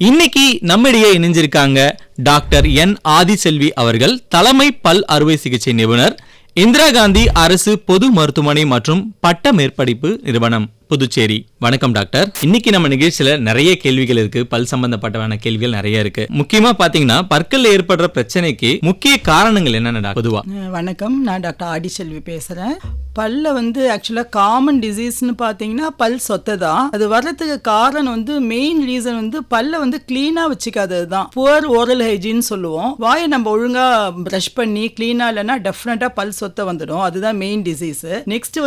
இன்னைக்கு நம்மிடையே இணைஞ்சிருக்காங்க டாக்டர் என் ஆதிசெல்வி அவர்கள், தலைமை பல் அறுவை சிகிச்சை நிபுணர், இந்திரா காந்தி அரசு பொது மருத்துவமனை மற்றும் பட்ட மேற்படிப்பு நிறுவனம், புதுச்சேரி. வணக்கம் டாக்டர். இன்னைக்கு நம்ம நிகழ்ச்சியில நிறைய கேள்விகள் இருக்கு, பல் சம்பந்தப்பட்டவான கேள்விகள் நிறைய இருக்கு. முக்கியமா பாத்தீங்கன்னா பற்கள்ல ஏற்படுற பிரச்சனைக்கு முக்கிய காரணங்கள் என்னென்ன பொதுவா? வணக்கம், நான் டாக்டர் ஆதிசெல்வி பேசுறேன். பல்ல ஆக்சுவலா காமன் டிசீஸ்னு பாத்தீங்கன்னா பல் சொத்தை தான். அது வர்றதுக்கு காரணம் மெயின் ரீசன் பல்ல கிளீனா வச்சுக்காதது தான். புவர் ஓரல் ஹைஜீன் சொல்லுவோம். வாயை நம்ம ஒழுங்கா பிரஷ் பண்ணி கிளீனா இல்லைன்னா டெஃபினட்டா பல் சொத்தை வந்துடும். அதுதான் மெயின் டிசீஸ். நெக்ஸ்ட்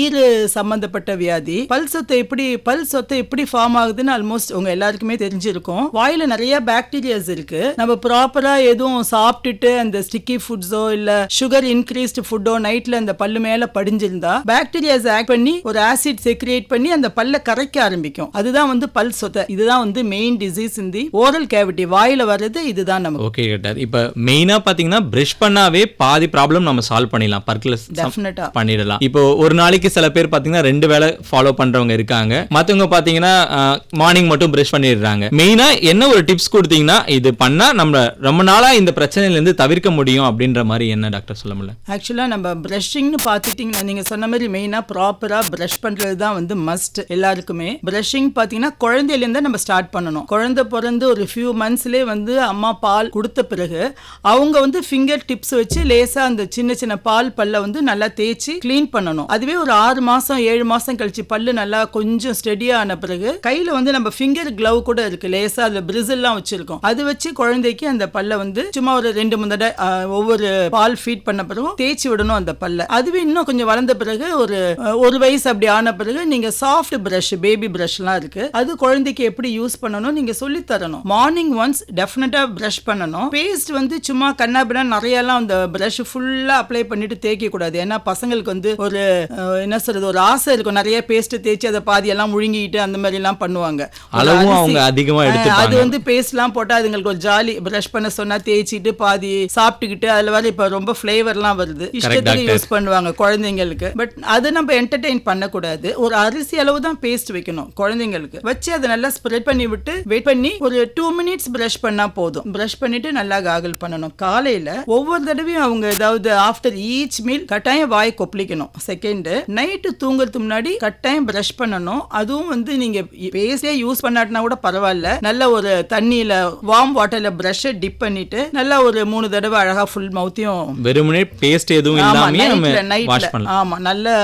ஈறு சம்பந்தப்பட்ட வியாதி. பல் சொத்தை எப்படி ஃபார்ம் ஆகுதுன்னு ஆல்மோஸ்ட் உங்க எல்லாருக்குமே தெரிஞ்சிருக்கும். வாயில நிறைய பாக்டீரியாஸ் இருக்கு. நம்ம ப்ராப்பரா எதுவும் சாப்பிட்டுட்டு அந்த ஸ்டிக்கி ஃபுட்ஸோ இல்ல சுகர் இன்க்ரீஸ்டு ஃபுட்டோ நைட்ல அந்த பல்லு மேல படிஞ்சிருந்தா பாக்டீரியாஸ் ஆக்ட் பண்ணி ஒரு ஆசிட் செக்ரியேட் பண்ணி அந்த பல்ல கரைக்க ஆரம்பிக்கும். அதுதான் பல் சொத்தை. இதுதான் மெயின் டிசீஸ் இந்த ஓரல் கேவிட்டி. வாயில வர்றது இதுதான் நமக்கு. Okay doctor. இப்ப மெயினா பாத்தீங்கன்னா பிரஷ் பண்ணாவே பாதி ப்ராப்ளம் நம்ம சால்வ் பண்ணிடலாம். பற்களை டெஃபினட்டா பண்ணிடலாம். இப்போ ஒரு நாளைக்கு சில பேர் பாத்தீங்கன்னா 2 வேளை ஃபாலோ பண்றவங்க இருக்காங்க. மத்தவங்க பாத்தீங்கன்னா மார்னிங் மட்டும் பிரஷ் பண்ணிடுறாங்க. மெயினா என்ன ஒரு டிப்ஸ் கொடுத்தீங்கன்னா இது பண்ணா நம்ம ரொம்ப நாளா இந்த பிரச்சனையில இருந்து தவிர்க்க முடியும் அப்படின்ற மாதிரி என்ன டாக்டர் சொல்ல முடியல? ஆக்சுவலா நம்ம பிரஷிங்னு பாத்துட்டீங்கன்னா நீங்க சொன்ன மாதிரி மெயினா ப்ராப்பரா பிரஷ் பண்றதுதான் மஸ்ட் எல்லாருக்குமே. பிரஷிங் பாத்தீங்கன்னா குழந்தையில இருந்து நம்ம ஸ்டார்ட் பண்ணணும். குழந்தை பிறந்து ஒரு ஃபியூ மந்த்ஸ்லயே அம்மா பால் கொடுத்த பிறகு அவங்க ஃபிங்கர் டிப்ஸ் வச்சு லேசா அந்த சின்ன சின்ன பால் பல்ல நல்லா தேய்ச்சி கிளீன் பண்ணணும். அதுவே ஒரு 6 மாசம் 7 மாசம் கழிச்சு பல்லு நல்லா கொஞ்சம் ஸ்டெடியா ஆன பிறகு கையில நம்ம ஃபிங்கர் கிளவ் கூட இருக்கு, லேசா அதுல பிரிசில்லாம் வச்சிருக்கோம். அது வச்சு குழந்தைக்கு அந்த பல்ல சும்மா ஒரு 2-3 தடவை ஒவ்வொரு பால் ஃபீட் பண்ண பிறகு தேய்ச்சி விடணும் அந்த பல்ல. அதுவே இன்னும் கொஞ்சம் வளர்ந்த பிறகு ஒரு வயசு அப்படி ஆன பிறகு நீங்க சாஃப்ட் பிரஷ், பேபி பிரஷ் எல்லாம் இருக்கு, அது குழந்தைக்கு எப்படி யூஸ் பண்ணணும் நீங்க சொல்லி தரணும். மார்னிங் ஒன்ஸ் டெஃபினட்டா பிரஷ் பண்ணணும். பேஸ்ட் சும்மா கண்ணாபின்னா நிறைய எல்லாம் அந்த பிரஷ் ஃபுல்லா அப்ளை பண்ணிட்டு தேய்க்க கூடாது. ஏன்னா பசங்களுக்கு ஒரு என்ன சொல்றது, ஒரு ஆசை இருக்கும், நிறைய பேஸ்ட் தேய்ச்சி அதை பாதி எல்லாம் முழுங்கிட்டு அந்த மாதிரி எல்லாம் பண்ணுவாங்க. அது பேஸ்ட் எல்லாம் போட்டா அதுங்களுக்கு ஒரு ஜாலி. பிரஷ் பண்ண சொன்னா தேய்ச்சிட்டு பாதி சாப்பிட்டுக்கிட்டு அதுல வர இப்ப ரொம்ப பிளேவர் எல்லாம் வருது, இஷ்டத்துக்கு யூஸ் பண்ணுவாங்க குழந்தைங்களுக்கு. பட் அதை நம்ம என்டர்டெயின் பண்ணக்கூடாது. ஒரு அரிசி அளவு தான் பேஸ்ட் வைக்கணும் குழந்தைங்களுக்கு. வச்சு அதை நல்லா ஸ்ப்ரெட் பண்ணி விட்டு வெயிட் பண்ணி ஒரு 2 மினிட்ஸ் பிரஷ் பண்ணா போதும். பிரஷ் பண்ணிட்டு நல்லா காகல் பண்ணணும். காலையில ஒவ்வொரு தடவையும் அவங்க ஏதாவது ஆஃப்டர் ஈச் மீல் கட்டாயம் வாய் கொப்பளிக்கணும். செகண்ட், நைட்டு தூங்குறதுக்கு முன்னாடி கட்டாயம் பிரஷ் பண்ணணும். அதுவும் நீங்க பேஸ்டே யூஸ் பண்ணாட்டினா கூட பரவாயில்ல, நல்ல ஒரு தண்ணியில வார்ம் வாட்டர்ல பிரஷ் டிப் பண்ணிட்டு நல்லா ஒரு 3 தடவை அழகா ஃபுல் மவுத்தையும் வெறுமனே பேஸ்ட் எதுவும் இல்லாம வாஷ் பண்ணலாம். ஆமா, நல்ல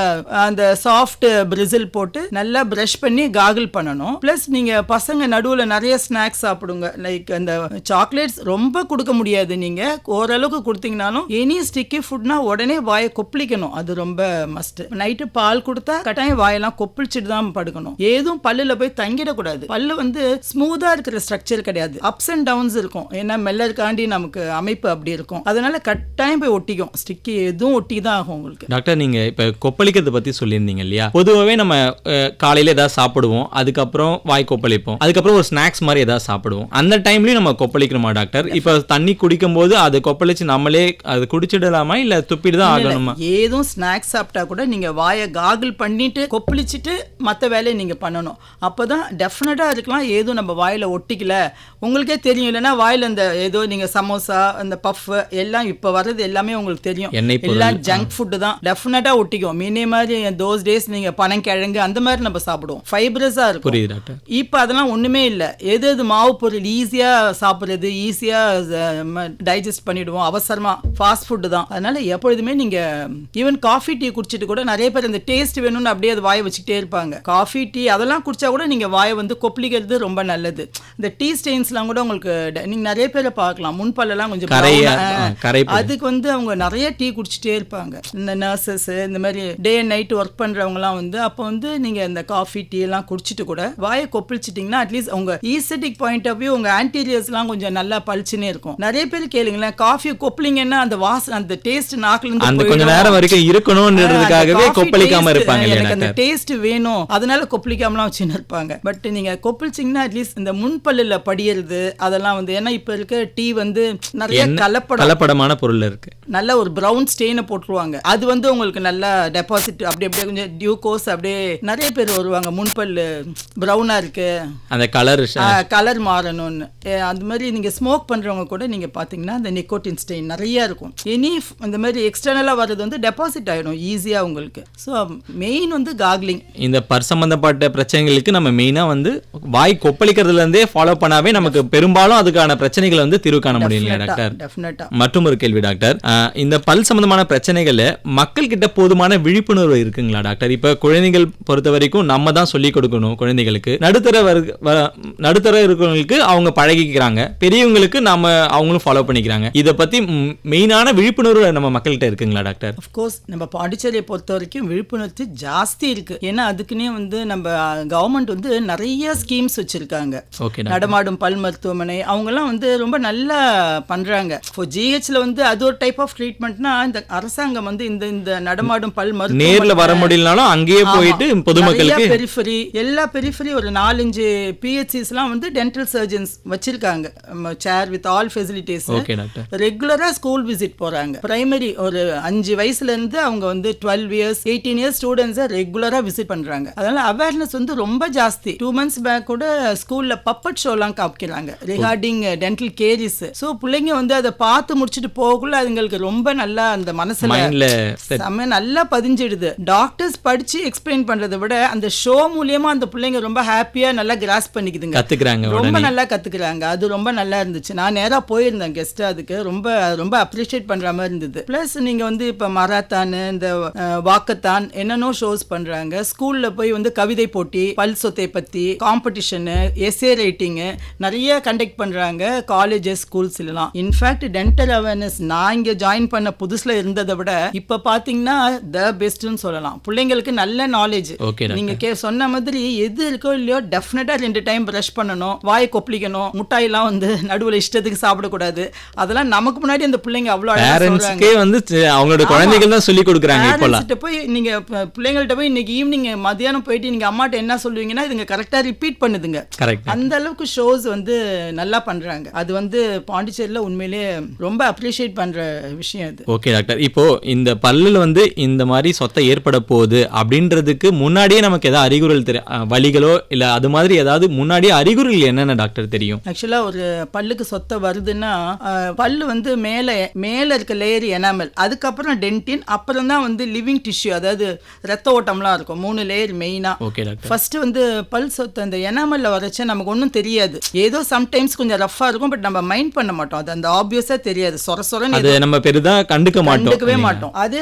அந்த சாஃப்ட் பிரிசில் போட்டு நல்லா பிரஷ் பண்ணி காகல் பண்ணணும். பிளஸ் நீங்க பசங்க நடுவுல நிறைய ஸ்நாக்ஸ் சாப்பிடுங்க. லைக் அந்த சாக்லேட்ஸ் ரொம்ப கொடுக்க முடியாது, நீங்க ஓரளவுக்கு கொடுத்தீங்கனாலும் எனி ஸ்டிக்கி ஃபுட்னா உடனே வாயை கொப்பளிக்கணும். அது ரொம்ப மஸ்ட். நைட்டு பால் கொடுத்தா கட்டாயம் வாயெல்லாம் கொப்பளிச்சுட்டு தான் படுக்கணும். ஏதும் பல்லுல போய் தங்கிடக்கூடாது. பல்லு ஸ்மூதா இருக்கிற ஸ்ட்ரக்சர் கிடையாது, அப்ஸ் அண்ட் டவுன்ஸ் இருக்கும். ஏன்னா மெல்லருக்காண்டி நமக்கு அமைப்பு அப்படி இருக்கும். அதனால கட்டாயம் போய் ஒட்டிக்கும். ஸ்டிக்கி எதுவும் ஒட்டி தான் ஆகும் உங்களுக்கு. டாக்டர், நீங்க இப்ப கொப்பளிக்கிறத பத்தி சொல்லியிருந்தீங்க இல்லையா? பொதுவாகவே நம்ம காலையில ஏதாவது சாப்பிடுவோம், அதுக்கப்புறம் வாய் கொப்பளிப்போம், அதுக்கப்புறம் ஒரு ஸ்நாக்ஸ் மாதிரி ஏதாவது சாப்பிடுவோம். அந்த டைம்லயும் நம்ம கொப்பளிக்கணுமா டாக்டர்? இப்ப தண்ணி குடிக்கும் போது அது கொப்பளிச்சு நம்மளே அது குடிச்சிடலாமா இல்ல துப்பிட்டு தான் ஆகணுமா? ஏதும் ஸ்நாக்ஸ் சாப்பிட்டா கூட நீங்க வாயை காகல் பண்ணிட்டு கொப்பளிச்சுட்டு மற்ற வேலையை நீங்க பண்ணணும். அப்பதான் டெஃபினட்டா இருக்கலாம். ஏதும் நம்ம வாயில ஒட்டிக்கல, உங்களுக்கே தெரியும். இல்லைன்னா வாயில இந்த ஏதோ நீங்க சமோசா, அந்த பஃப் எல்லாம் இப்ப வர்றது எல்லாமே உங்களுக்கு தெரியும், எல்லாம் ஜங்க் ஃபுட் தான். டெஃபினட்டா ஒட்டிக்கும். மீனே மாதிரி தோஸ் டேஸ் நீங்க பனங்கிழங்கு அந்த மாதிரி நம்ம சாப்பிடுவோம், ஃபைப்ரஸா இருக்கும். இப்ப அதெல்லாம் ஒண்ணுமே இல்ல. எது மாவு பொருள் ஈஸியா சாப்பிடுறது, ஈஸியா டைஜஸ்ட் பண்ணிடுவோம், அவசரமா ஃபாஸ்ட் ஃபுட் தான். அதனால எப்பொழுதுமே நீங்க ஈவன் காஃபி டீ குடிச்சிட்டு கூட நிறைய பேர் இந்த டேஸ்ட் வேணும்னு அப்படியே அது வாயை வச்சுக்கிட்டே இருப்பாங்க. காஃபி டீ அதெல்லாம் குடிச்சா கூட நீங்க வாயை கொப்பளிக்கிறது ரொம்ப நல்லது. இந்த டீ ஸ்டெயின்ஸ்லாம் கூட உங்களுக்கு நீங்க நிறைய பேரை பார்க்கலாம், முன்பல்லாம் கொஞ்சம் அதுக்கு அவங்க நிறைய டீ குடிச்சிட்டே இருப்பாங்க. இந்த நர்சஸ் இந்த மாதிரி டே அண்ட் நைட் ஒர்க் பண்றவங்கலாம் அப்போ நீங்க இந்த காஃபி டீ எல்லாம் குடிச்சிட்டு கூட வாயை கொப்பளிச்சிட்டீங்கன்னா அட்லீஸ்ட் உங்க ஈஸ்தெட்டிக் பாயிண்ட் ஆஃப் வியூ உங்க ஆன்டீரியர்ஸ்லாம் கொஞ்சம் நல்லா பளிச்சுன்னே இருக்கும். நிறைய பேர் கேளுங்களேன், காஃபி கொப்பளிங்கன்னா அந்த வாசனை, அந்த டேஸ்ட் நாக்குல இருந்து கொஞ்ச நேரம் வரைக்கும் இருக்கணும்ன்றதுக்காகவே கொப்பளிக்காம இருப்பாங்க. எனக்கு அந்த டேஸ்ட் வேணும் அதனால கொப்பளிக்காமலாம் வச்சுன்னு இருப்பாங்க. பட் நீங்க கொப்பளிச்சிங்கன்னா அட்லீஸ்ட் இந்த முன்பல்லுல படியிறது அதெல்லாம் ஏன்னா இப்ப இருக்க டீ நிறைய கலப்படமான பொருள் இருக்கு. நல்ல ஒரு ப்ரௌன் ஸ்டெயினை போட்டுருவாங்க. அது வந்து உங்களுக்கு நல்லா டெபாசிட் அப்படியே அப்படியே கொஞ்சம் டியூகோஸ் அப்படியே நிறைய பேர் வருவாங்க, முன்பல்லு ப்ரௌனா இருக்கு அந்த கலர் மாறணும்னு. அந்த மாதிரி நீங்க ஸ்மோக் பண்றவங்க கூட நீங்க பாத்தீங்கன்னா அந்த நிக்கோட்டின் ஸ்டெயின் நிறைய இருக்கும். இந்த மாதிரி எக்ஸ்டர்னலா வர்றது வந்து டெபாசிட் ஆயிடும் ஈஸியா உங்களுக்கு. ஸோ மெயின் வந்து காக்லிங். இந்த பல் சம்பந்தப்பட்ட பிரச்சனைகளுக்கு நம்ம மெயினா வந்து வாய் கொப்பளிக்கிறதுல இருந்தே ஃபாலோ பண்ணாவே நமக்கு பெரும்பாலும் அதுக்கான பிரச்சனைகளை வந்து தீர்வு காண முடியும் இல்லையா டாக்டர்? டெஃபினட்டா. மற்றும் ஒரு கேள்வி டாக்டர், இந்த பல் சம்பந்தமான பிரச்சனைகள்ல மக்கள் கிட்ட போதுமான விழிப்புணர்வு இருக்குங்களா டாக்டர்? இப்ப குழந்தைகள் பொறுத்த வரைக்கும் நம்ம தான் சொல்லிக் கொடுக்கணும் குழந்தைகளுக்கு. நடுத்தர இருக்கிறவங்களுக்கு அவங்க பழகிக்கிறாங்க, பெரியவங்களுக்கு நாம அவங்களும் ஃபாலோ பண்ணிக்கிறாங்க. இதை பத்தி மெயினான விழிப்புணர்வு நம்ம மக்கள்கிட்ட இருக்குங்களா டாக்டர்? அஃப்கோர்ஸ் நம்ம பாண்டிச்சேரியை பொறுத்த வரைக்கும் விழிப்புணர்வு ஜாஸ்தி இருக்கு. ஏன்னா அதுக்குன்னே வந்து நம்ம கவர்மெண்ட் வந்து நிறைய ஸ்கீம்ஸ் வச்சிருக்காங்க. நடமாடும் பல் மருத்துவமனை அவங்கெல்லாம் வந்து ரொம்ப நல்லா பண்றாங்க. இப்போ ஜிஹெச்ல வந்து அது ஒரு டைப் ஆஃப் ட்ரீட்மெண்ட்னா இந்த அரசாங்கம் வந்து இந்த நடமாடும் பல் மருத்துவமனை நேர்ல வர முடியலனாலும் அங்கேயே போயிட்டு பொதுமக்களுக்கு பெரிஃபரி எல்லா பெரிஃபரி ஒரு 4-5 பிஹெச்சிஸ்லாம் வந்து டென்டல் சர்ஜன்ஸ் வச்சிருக்காங்க, சேர் வித் ஆல் ஃபெசிலிட்டிஸ். ரெகுலரா ஸ்கூல் விசிட் போறாங்க. பிரைமரி ஒரு 5 வயசுல இருந்து அவங்க வந்து 12 இயர்ஸ் 18 இயர்ஸ் ஸ்டூடெண்ட்ஸை ரெகுலரா விசிட் பண்றாங்க. அதனால அவேர்னஸ் வந்து ரொம்ப ஜாஸ்தி. 2 months பேக் கூட ஸ்கூல்ல பப்பட் ஷோலாம் காமிக்கிறாங்க ரிகார்டிங் டென்டல் கேரிஸ். ஸோ பிள்ளைங்க வந்து அதை பார்த்து முடிச்சுட்டு போகக்குள்ள அதுங்களுக்கு ரொம்ப நல்லா அந்த மனசுல செம்ம நல்லா பதிஞ்சிடுது. டாக்டர்ஸ் படிச்சு எக்ஸ்பிளைன் பண்றதை விட அந்த ஷோ மூலியமா அந்த பிள்ளைங்க ரொம்ப ஹாப்பியா நல்லா கிராஸ் பண்ணிக்குதுங்க, கத்துக்கிறாங்க, ரொம்ப நல்லா கத்துக்கிறாங்க. அது ரொம்ப நல்லா இருந்துச்சு. நான் நேரா போயிருந்தேன் கெஸ்ட், அதுக்கு ரொம்ப ரொம்ப அப்ரிஷியேட் பண்ற மாதிரி இருந்தது. பிளஸ் நீங்க வந்து இப்ப மராத்தான், இந்த வாக்கத்தான் என்னென்னோ ஷோஸ் பண்றாங்க. ஸ்கூல்ல போய் வந்து கவிதை போட்டி, பல் சொத்தை பத்தி காம்படிஷனு, எஸ்ஏ ரைட்டிங் நிறைய கண்டக்ட் பண்றாங்க காலேஜஸ் ஸ்கூல்ஸ்லாம். இன்ஃபேக்ட் டென்டல் அவேர்னஸ் நான் இங்க ஜாயின் பண்ண புதுசுல இருந்ததை விட இப்ப பாத்தீங்கன்னா த பெஸ்ட்னு சொல்லலாம். பிள்ளைங்களுக்கு நல்ல நாலேஜ். நீங்க சொன்ன மாதிரி எது இருக்கோ இல்லையோ டெஃபினட்டா 2 டைம் பிரஷ் பண்ணணும், வாய் கொப்பளிக்கணும், முட்டாயெல்லாம் வந்து நடுவுல இஷ்டத்துக்கு சாப்பிடக்கூடாது. அதெல்லாம் நமக்கு முன்னாடி அந்த பிள்ளைங்க அவ்வளவு வந்து அவங்களோட குழந்தைகள் தான் சொல்லி கொடுக்குறாங்க. இப்போலாம் போய் நீங்க பிள்ளைங்கள்ட்ட போய் இன்னைக்கு ஈவினிங் மதியானம் போயிட்டு நீங்க அம்மாட்ட என்ன சொல்லுவீங்கன்னா இதுங்க கரெக்டா ரிப்பீட் பண்ணுதுங்க. அந்த அளவுக்கு ஷோஸ் வந்து நல்லா பண்றாங்க. அது வந்து பாண்டிச்சேரியில உண்மையிலேயே ரொம்ப அப்ரிஷியேட் பண்ற விஷயம் இது. ஓகே டாக்டர், இப்போ இந்த பல்லுல வந்து இந்த மாதிரி சொத்தை ஏற்பட போகுது அப்படின்றதுக்கு முன்னாடியே நமக்கு ஏதாவது அறிகுறிகள் தெரியும், வலிகளோ இல்ல அது மாதிரி ஏதாவது முன்னாடியே அறிகுறிகள் என்னென்ன டாக்டர் தெரியும்? ஆக்சுவலா ஒரு பல்லுக்கு சொத்தை வருதுன்னா பல்லு வந்து மேல இருக்க லேயர் எனாமல், அதுக்கப்புறம் டென்டின், அப்புறம் தான் வந்து லிவிங் டிஷ்யூ, அதாவது ரத்த ஓட்டம்லாம் இருக்கும். 3 லேயர் மெயினா. ஃபர்ஸ்ட் வந்து பல் சொத்தை அந்த எனாமல்ல வரைச்சா நமக்கு ஒன்றும் தெரியாது. ஏதோ சம்டைம்ஸ் கொஞ்சம் ரஃபா இருக்கும், பட் நம்ம மைண்ட் பண்ண மாட்டோம். அது அந்த ஆப்வியஸா தெரியாது. சொரசொரன்னு நம்ம பெரிதா கண்டுக்கவே மாட்டோம். அது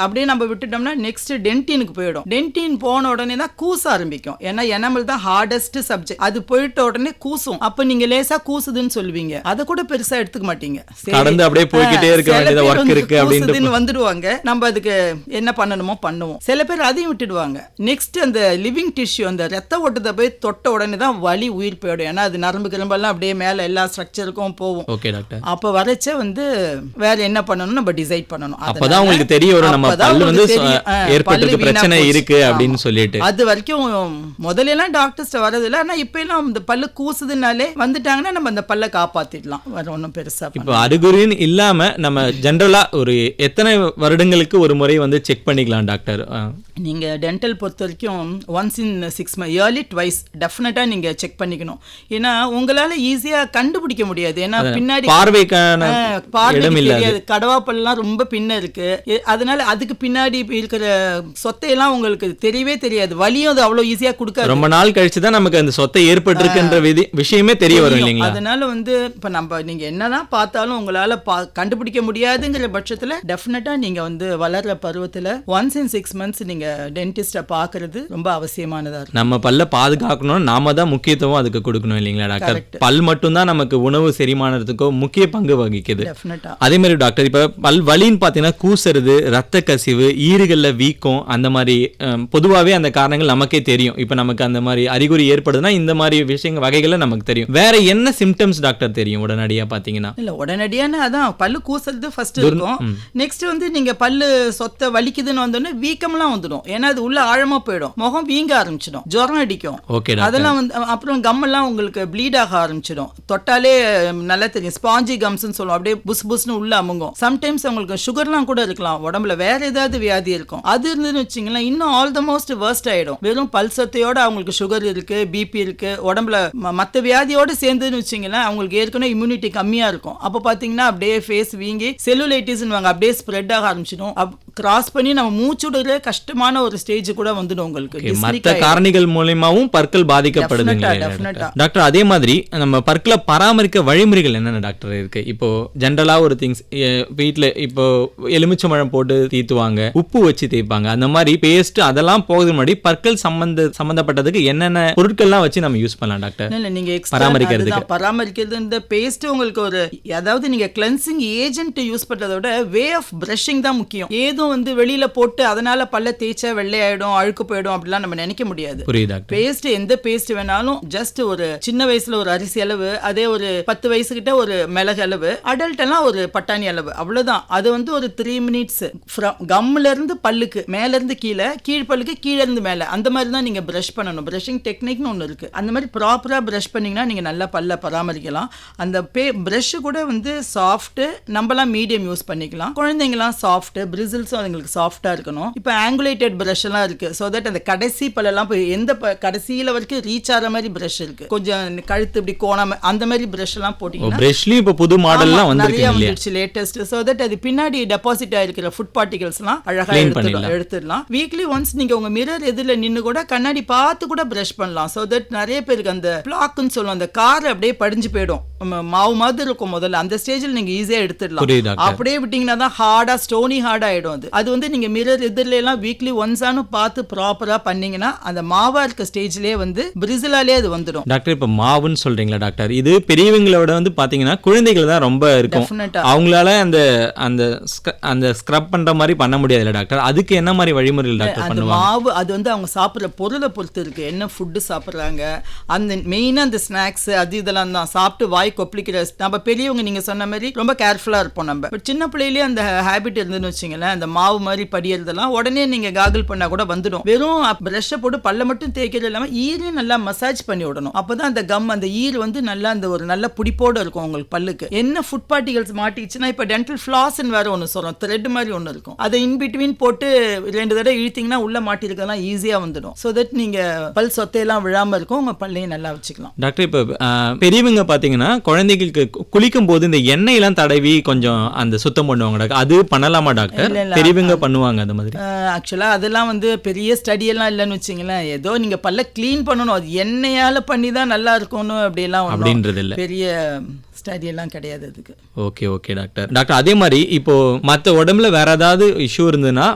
அப்படியே நம்ம விட்டுட்டோம்னா நெக்ஸ்ட் டென்டினுக்கு போயிடும். டென்டின் போன உடனே தான் கூச ஆரம்பிக்கும். ஏன்னா எனாமல் தான் ஹார்டஸ்ட் சப்ஜெக்ட். அது போயிட்ட உடனே கூசும். அப்ப நீங்க லேசா கூசுதுன்னு சொல்லுவீங்க, அதை கூட பெருசா எடுத்துக்க மாட்டீங்க. கடந்து அப்படியே போய்கிட்டே இருக்க வேண்டியது வர்க் இருக்கு அப்படின்னு வந்துடுவாங்க. நம்ம அதுக்கு என்ன பண்ணணுமோ பண்ணுவோம். சில பேர் அதையும் விட்டுடுவாங்க. நெக்ஸ்ட் அந்த லிவிங் டிஷ்யூ, அந்த ரத்த ஓட்டத்தை போய் தொட்ட உடனே தான் வலி உயிர் போயிடும். ஏன்னா அது நரம்பு கிளம்பெல்லாம் அப்படியே மேல எல்லா ஸ்ட்ரக்சருக்கும் போகும். அப்ப வரைச்ச வந்து வேற என்ன பண்ணணும் நம்ம டிசைட் பண்ணணும். அப்பதான் உங்களுக்கு தெரிய வரும் நம்ம பல்லு வந்து ஏற்பட்டிருக்க பிரச்சனை இருக்கு அப்படின்னு சொல்லிட்டு. அது வரைக்கும் முதல்ல எல்லாம் டாக்டர்ஸ் வரது இல்ல. ஆனா இப்ப எல்லாம் இந்த பல்லு கூசுதுனாலே வந்துட்டாங்கன்னா நம்ம அந்த பல்ல காப்பாத்திடலாம். வேற ஒன்றும் பெருசா இப்போ அறிகுறின்னு இல்லாம நம்ம ஜெனரலா ஒரு எத்தனை வருடங்களுக்கு ஒரு முறை வந்து செக் பண்ணிக்கலாம் டாக்டர்? நீங்க டென்டல் பொறுத்த வரைக்கும் once in 6 months, yearly twice டெஃபினட்டா நீங்க செக் பண்ணிக்கணும். ஏன்னா உங்களால ஈஸியா கண்டுபிடிக்க முடியாது. ஏன்னா பின்னாடி பார்வைக்கான தெரியாது, கடவாப்பல்லாம் ரொம்ப பின்ன இருக்கு. அதனால அதுக்கு பின்னாடி இருக்கிற சொத்தையெல்லாம் உங்களுக்கு தெரியவே தெரியாது. வலியும் அது அவ்வளவு ஈஸியா கொடுக்காது. ரொம்ப நாள் கழிச்சு தான் நமக்கு அந்த சொத்தை ஏற்பட்டிருக்குன்ற விஷயமே தெரிய வரும் இல்லைங்களா? அதனால வந்து இப்ப நம்ம நீங்க என்னதான் பார்த்தாலும் உங்களால கண்டுபிடிக்க முடியாதுங்கிற பட்சத்துல டெஃபினட்டா நீங்க வந்து வளர்ற பருவத்துல ஒன்ஸ் இன் 6 months நீங்க டென்டிஸ்ட பாக்குறது ரொம்ப அவசியமானதா இருக்கு. நம்ம பல்ல பாதுகாக்கணும், நாம தான் முக்கியத்துவம் அதுக்கு கொடுக்கணும் இல்லைங்களா டாக்டர்? பல் மட்டும் தான் நமக்கு உணவு செரிமானத்துக்கோ முக்கிய பங்கு வகிக்குது. அதே மாதிரி டாக்டர் இப்ப பல் வலின்னு பாத்தீங்கன்னா கூசுறது, ரத்த கசிவு, ஈறுகள்ல வீக்கம், அந்த மாதிரி பொதுவாகவே அந்த காரணங்கள் நமக்கே தெரியும். இப்ப நமக்கு அந்த மாதிரி அறிகுறி ஏற்படுதுன்னா இந்த மாதிரி விஷயங்கள் வகைகளை நமக்கு தெரியும். வேற என்ன சிம்டம்ஸ் டாக்டர் தெரியும் உடனடியா பாத்தீங்கன்னா? இல்ல உடனடியான அதான் பல்லு கூசுறது ஃபர்ஸ்ட் இருக்கும். நெக்ஸ்ட் வந்து நீங்க பல்லு சொத்தை வலிக்குதுன்னு வந்தோடனே வீக்கம்லாம் வந்துடும். ஏன்னா அது உள்ள ஆழமா போயிடும், முகம் வீங்க ஆரம்பிச்சிடும், ஜுரம் அடிக்கும். அதெல்லாம் வந்து அப்புறம் கம்மெல்லாம் உங்களுக்கு ப்ளீட் ஆக ஆரம்பிச்சிடும். தொட்டாலே நல்லா தெரியும், ஸ்பாஞ்சி கம்ஸ்ன்னு சொல்லுவோம். அப்படியே புஸ் புஸ்னு உள்ள அமுங்கும். இருக்கும். சம்டைம்ஸ் உங்களுக்கு சுகர்லாம் கூட இருக்கலாம், உடம்புல வேற ஏதாவது வியாதி இருக்கும். அது இருந்துன்னு வச்சிங்களேன் இன்னும் ஆல் த மோஸ்ட் வேர்ஸ்ட் ஆயிடும். வெறும் பல் சொத்தையோட அவங்களுக்கு சுகர் இருக்கு, பிபி இருக்கு, உடம்புல மற்ற வியாதியோட சேர்ந்துன்னு வச்சிங்களேன் அவங்களுக்கு ஏற்கனவே இம்யூனிட்டி கம்மியா இருக்கும். அப்போ பாத்தீங்கன்னா அப்படியே ஃபேஸ் வீங்கி செல்லுலைட்டிஸ்னுவாங்க, அப்படியே ஸ்ப்ரெட் ஆக ஆரம்பிச்சிடும். கிராஸ் பண்ணி நம்ம மூச்சு விடுற கஷ்டமான ஒரு ஸ்டேஜ் கூட வந்துடும் உங்களுக்கு. மற்ற காரணிகள் மூலமாவும் பற்கள் பாதிக்கப்படுதுங்க டாக்டர். அதே மாதிரி நம்ம பற்களை பராமரிக்க வழிமுறைகள் என்னென்ன டாக்டர் இருக்கு? இப்போ ஜென்ரலா ஒரு திங்ஸ் வீட்டுல இப்போ எலுமிச்சம்பழம் போட்டு தீத்துவாங்க, உப்பு வச்சு தேய்ப்பாங்க, அந்த மாதிரி பேஸ்ட் அதெல்லாம் போகுது முன்னாடி பற்கள் சம்பந்தப்பட்டதுக்கு என்னென்ன பொருட்கள்லாம் வச்சு நம்ம யூஸ் பண்ணலாம் டாக்டர்? இல்ல நீங்க பராமரிக்கிறது இந்த பேஸ்ட் உங்களுக்கு ஒரு அதாவது நீங்க கிளென்சிங் ஏஜென்ட் யூஸ் பண்றதை விட வே ஆஃப் பிரஷிங் தான் முக்கியம். ஏதும் வந்து வெளியில போட்டு அதனால பல்ல தேய்ச்சா வெள்ளையாயிடும், அழுக்கு போயிடும் அப்படிலாம் நம்ம நினைக்க முடியாது. பேஸ்ட் எந்த பேஸ்ட் வேணாலும் ஜஸ்ட் ஒரு சின்ன வயசுல ஒரு அரிசி அளவு, அதே ஒரு 10 வயசு கிட்ட ஒரு மிளகு அளவு, அடல்ட் எல்லாம் ஒரு பட்டாணி அளவு, அவ்வளவுதான். அது வந்து ஒரு 3 மினிட்ஸ் கம்ல இருந்து பல்லுக்கு மேல இருந்து கீழே, கீழ் பல்லுக்கு கீழே இருந்து மேல, அந்த மாதிரி தான் நீங்க பிரஷ் பண்ணணும். பிரஷிங் டெக்னிக்னு ஒன்று இருக்கு. அந்த மாதிரி ப்ராப்பரா பிரஷ் பண்ணீங்கன்னா நீங்க நல்லா பல்ல பராமரிக்கலாம். அந்த பிரஷ் கூட வந்து சாஃப்ட், நம்மலாம் மீடியம் யூஸ் பண்ணிக்கலாம். குழந்தைங்கலாம் சாஃப்ட், பிரிசில்ஸும் அதுங்களுக்கு சாஃப்டா இருக்கணும். இப்போ ஆங்குலேட்டட் பிரஷ் எல்லாம் இருக்கு, சோ தட் அந்த கடைசி பல்லெல்லாம் போய் எந்த கடைசியில வரைக்கும் ரீச் ஆகிற மாதிரி பிரஷ் இருக்கு. கொஞ்சம் கழுத்து இப்படி கோணாம அந்த மாதிரி பிரஷ் எல்லாம் போட்டீங்கன்னா பிரஷ்லயும் இப்போ புது மாடல்லாம் வந்துருச்சு லேட்டஸ்ட். சோ தட் அது பின்னாடி டெபாசிட் ஆயிருக்கிற ஃபுட் பார்ட்டிகல்ஸ்லாம் அழகா எடுத்துடலாம். வீக்லி ஒன்ஸ் நீங்க உங்க மிரர் எதிரில் நின்று கூட கண்ணாடி பார்த்து கூட பிரஷ் பண்ணலாம். சோ தட் நிறைய பேருக்கு அந்த பிளாக்னு சொல்லுவோம், அந்த கார் அப்படியே படிஞ்சு போயிடும், மாவு மாதிரி இருக்கும் முதல்ல, அந்த ஸ்டேஜில் நீங்க ஈஸியா எடுத்துடலாம். அப்படியே விட்டீங்கன்னா தான் ஹார்டா ஸ்டோனி ஹார்டா ஆயிடும். அது வந்து நீங்க மிரர் எதிரில எல்லாம் வீக்லி ஒன்ஸானு பார்த்து ப்ராப்பரா பண்ணீங்கன்னா அந்த மாவா இருக்க ஸ்டேஜ்லயே வந்து பிரிசிலாலே அது வந்துடும். டாக்டர் இப்ப மாவுன்னு சொல்றீங்களா டாக்டர், இது பெரியவங்களோட வந்து பாத்தீங்கன்னா குழந்தைகள் தான் ரொம்ப இருக்கும், அவங்களால அந்த அந்த அந்த ஸ்க்ரப் பண்ற மாதிரி பண்ண முடியாதுல்ல டாக்டர், அதுக்கு என்ன மாதிரி வழிமுறைகள் டாக்டர் பண்ணுவாங்க? மாவு அது வந்து அவங்க சாப்பிடுற பொருளை பொறுத்து இருக்கு, என்ன ஃபுட்டு சாப்பிடுறாங்க, அந்த மெயினா அந்த ஸ்நாக்ஸ் அது இதெல்லாம் தான் சாப்பிட்டு வாய் கொப்பளிக்கிற. நம்ம பெரியவங்க நீங்க சொன்ன மாதிரி ரொம்ப கேர்ஃபுல்லா இருப்போம். நம்ம சின்ன பிள்ளையிலேயே அந்த ஹேபிட் இருந்துன்னு வச்சுங்களேன், அந்த மாவு மாதிரி படியறதெல்லாம் உடனே நீங்க காகிள் பண்ணா கூட வந்துடும். வெறும் பிரஷை போட்டு பல்ல மட்டும் தேய்க்கிறது இல்லாம ஈரையும் நல்லா மசாஜ் பண்ணி விடணும். அப்பதான் அந்த கம் அந்த ஈர் வந்து நல்லா அந்த ஒரு நல்ல புடிப்போட இருக்கும் உங்களுக்கு பல்லுக்கு. என்ன ஃபுட் பார்ட்டிகல்ஸ் மாட்டிச்சுன்னா இப்ப டென்டல் ஃபிளாஸ்ன்னு வேற ஒன்று சொல்றோம், த்ரெட் மாதிரி ஒன்று இருக்கும், அதை இன் பிட்வீன் போட்டு 2 தடவை இழுத்தீங்கன்னா உள்ள மாட்டிருக்கலாம் ஈஸியா வந்துடும். சோ தட் நீங்க பல் சொத்தையெல்லாம் விழாம இருக்கும், உங்க பல்லையும் நல்லா வச்சுக்கலாம். டாக்டர் இப்ப பெரியவங்க பாத்தீங்கன்னா குழந்தைகளுக்கு குளிக்கும் போது இந்த எண்ணெய் எல்லாம் தடவி கொஞ்சம் அந்த சுத்தம் பண்ணுவாங்க டாக்டர், அது பண்ணலாமா டாக்டர்? பெரியவங்க பண்ணுவாங்க அந்த மாதிரி. ஆக்சுவலா அதெல்லாம் வந்து பெரிய ஸ்டடி எல்லாம் இல்லைன்னு வச்சுங்களேன், ஏதோ நீங்க பல்ல கிளீன் பண்ணணும், அது எண்ணெயால பண்ணி தான் நல்லா இருக்கும்னு அப்படியெல்லாம் அப்படின்றது இல்லை, பெரிய ஸ்டடி எல்லாம் கிடையாது அதுக்கு. Okay okay doctor. டாக்டர் அதே மாதிரி இப்போ மற்ற உடம்புல வேற ஏதாவது இஷ்யூ இருந்ததுன்னா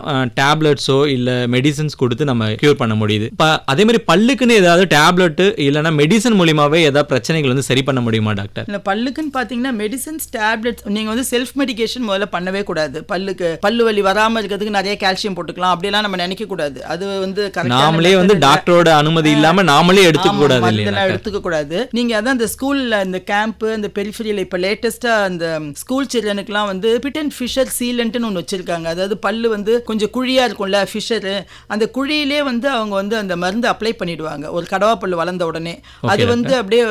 டேப்லெட்ஸோ இல்ல மெடிசன்ஸ் கொடுத்து நம்ம கியூர் பண்ண முடியுது. அதே மாதிரி பல்லுக்குன்னு ஏதாவது டேப்லெட் இல்லைன்னா மெடிசன் மூலியமாவே ஏதாவது பிரச்சனைகள் வந்து சரி பண்ண முடியுமா டாக்டர்? இல்லை பல்லுக்குன்னு பார்த்தீங்கன்னா மெடிசன்ஸ் டேப்லெட்ஸ் நீங்கள் வந்து செல்ஃப் மெடிகேஷன் முதல்ல பண்ணவே கூடாது. பல்லுக்கு பல்லு வலி வராமல் இருக்கிறதுக்கு நிறைய கால்சியம் போட்டுக்கலாம் அப்படிலாம் நம்ம நினைக்க கூடாது. அது வந்து நாமளே வந்து டாக்டரோட அனுமதி இல்லாம நாமளே எடுத்துக்க கூடாது, எடுத்துக்க கூடாது. நீங்க அதான் இந்த ஸ்கூல்ல இந்த கேம்ப் இந்த பெரிஃபெரியில் இப்போ லேட்டஸ்டா அந்த ஸ்கூல் சில்ட்ரனுக்குலாம் வந்து பிட் அண்ட் ஃபிஷர் சீலண்ட்னு ஒன்று வச்சிருக்காங்க. அதாவது பல்லு வந்து கொஞ்சம் குழியா இருக்கும்ல ஃபிஷரு, அந்த குழியிலே வந்து அவங்க வந்து அந்த மருந்து அப்ளை பண்ணிடுவாங்க ஒரு கடவா பல்லு வளர்ந்த உடனே. அது வந்து அப்படியே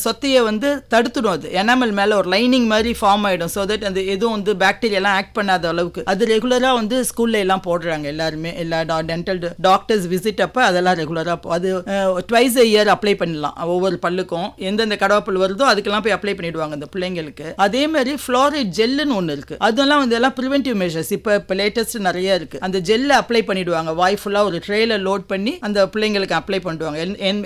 சொத்தையை வந்து தடுத்துடும், அது எனாமல் மேல ஒரு லைனிங் மாதிரி ஃபார்ம் ஆயிடும். ஸோ தட் அந்த எதுவும் வந்து பாக்டீரியாலாம் ஆக்ட் பண்ணாத அளவுக்கு அது ரெகுலரா வந்து ஸ்கூல்ல எல்லாம் போடுறாங்க எல்லாருமே. எல்லா டென்டல் டாக்டர்ஸ் விசிட் அப்போ அதெல்லாம் ரெகுலரா அது ட்வைஸ் a year அப்ளை பண்ணலாம் ஒவ்வொரு பல்லுக்கும். எந்தெந்த கடவா பல்லு வருதோ அதுக்கெல்லாம் போய் அப்ளை பண்ணிடுவாங்க அந்த பிள்ளைங்களுக்கு. அதே மாதிரி ஃப்ளோரைட் ஜெல்லுன்னு ஒன்று இருக்கு, அதெல்லாம் வந்து எல்லாம் ப்ரிவென்டிவ் மெஷர்ஸ் இப்போ லேட்டஸ்ட் நிறைய இருக்கு. அந்த ஜெல்லை அப்ளை பண்ணிடுவாங்க வாய் ஃபுல்லா ஒரு ட்ரேல லோட் பண்ணி அந்த பிள்ளைங்களுக்கு அப்ளை பண்ணுவாங்க.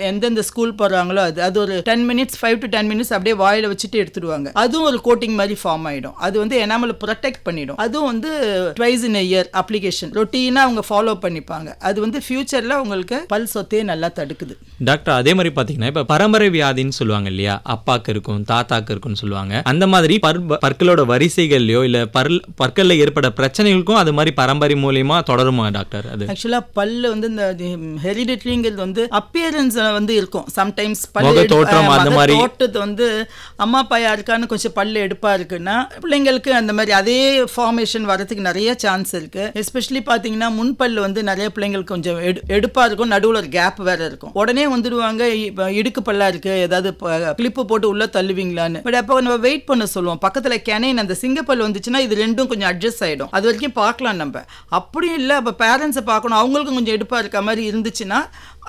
எந்தெந்த ஸ்கூல் போறாங்களோ அது ஒரு 10 minutes 5 to 10 minutes அப்படியே வாயில வச்சுட்டு எடுத்துடுவாங்க. அதுவும் ஒரு கோட்டிங் மாதிரி ஃபார்ம் ஆயிடும். அது வந்து எனாமல் ப்ரொடெக்ட் பண்ணிடும். அதுவும் வந்து twice in a year application ரொட்டீனா அவங்க ஃபாலோ பண்ணிப்பாங்க. அது வந்து ஃபியூச்சர்ல உங்களுக்கு பல் சொத்தையே நல்லா தடுக்குது. டாக்டர் அதே மாதிரி பாத்தீங்கன்னா இப்ப பரம்பரை வியாதின்னு சொல்லுவாங்க இல்லையா, அப்பாக்கு இருக்கும் தாத்தாக்கு இருக்கும்னு சொல்லுவாங்க. அந்த மாதிரி பற்களோட வரிசைகள்லயோ இல்ல பற்கள்ல ஏற்பட பிரச்சனைகளுக்கும் அது மாதிரி பரம்பரை மூலியமா தொடருமா டாக்டர்? அது ஆக்சுவலா பல்லு வந்து இந்த ஹெரிடிட்டரிங்கிறது வந்து அப்பியரன்ஸ் வந்து இருக்கும். சம்டைம்ஸ் தோற்றம் அந்த மாதிரி தோட்டத்தை வந்து அம்மா அப்பா யாருக்கான்னு கொஞ்சம் பல்லு எடுப்பாக இருக்குன்னா பிள்ளைங்களுக்கு அந்த மாதிரி அதே ஃபார்மேஷன் வரதுக்கு நிறைய சான்ஸ் இருக்குது. எஸ்பெஷலி பார்த்தீங்கன்னா முன்பல்லு வந்து நிறைய பிள்ளைங்களுக்கு கொஞ்சம் எடுப்பாக இருக்கும், நடுவில் ஒரு கேப் வேறு இருக்கும். உடனே வந்துடுவாங்க இடுக்கு பல்லாக இருக்குது, ஏதாவது கிளிப்பு போட்டு உள்ளே தள்ளுவீங்களான்னு. பட் அப்போ நம்ம வெயிட் பண்ண சொல்லுவோம். பக்கத்தில் கேனைன் அந்த சிங்கப்பல் வந்துச்சுன்னா இது ரெண்டும் கொஞ்சம் அட்ஜஸ்ட் ஆகிடும். அது வரைக்கும் பார்க்கலாம் நம்ம. அப்படியும் இல்லை, அப்போ பேரண்ட்ஸை பார்க்கணும், அவங்களுக்கும் கொஞ்சம் எடுப்பாக இருக்க மாதிரி இருந்துச்சுன்னா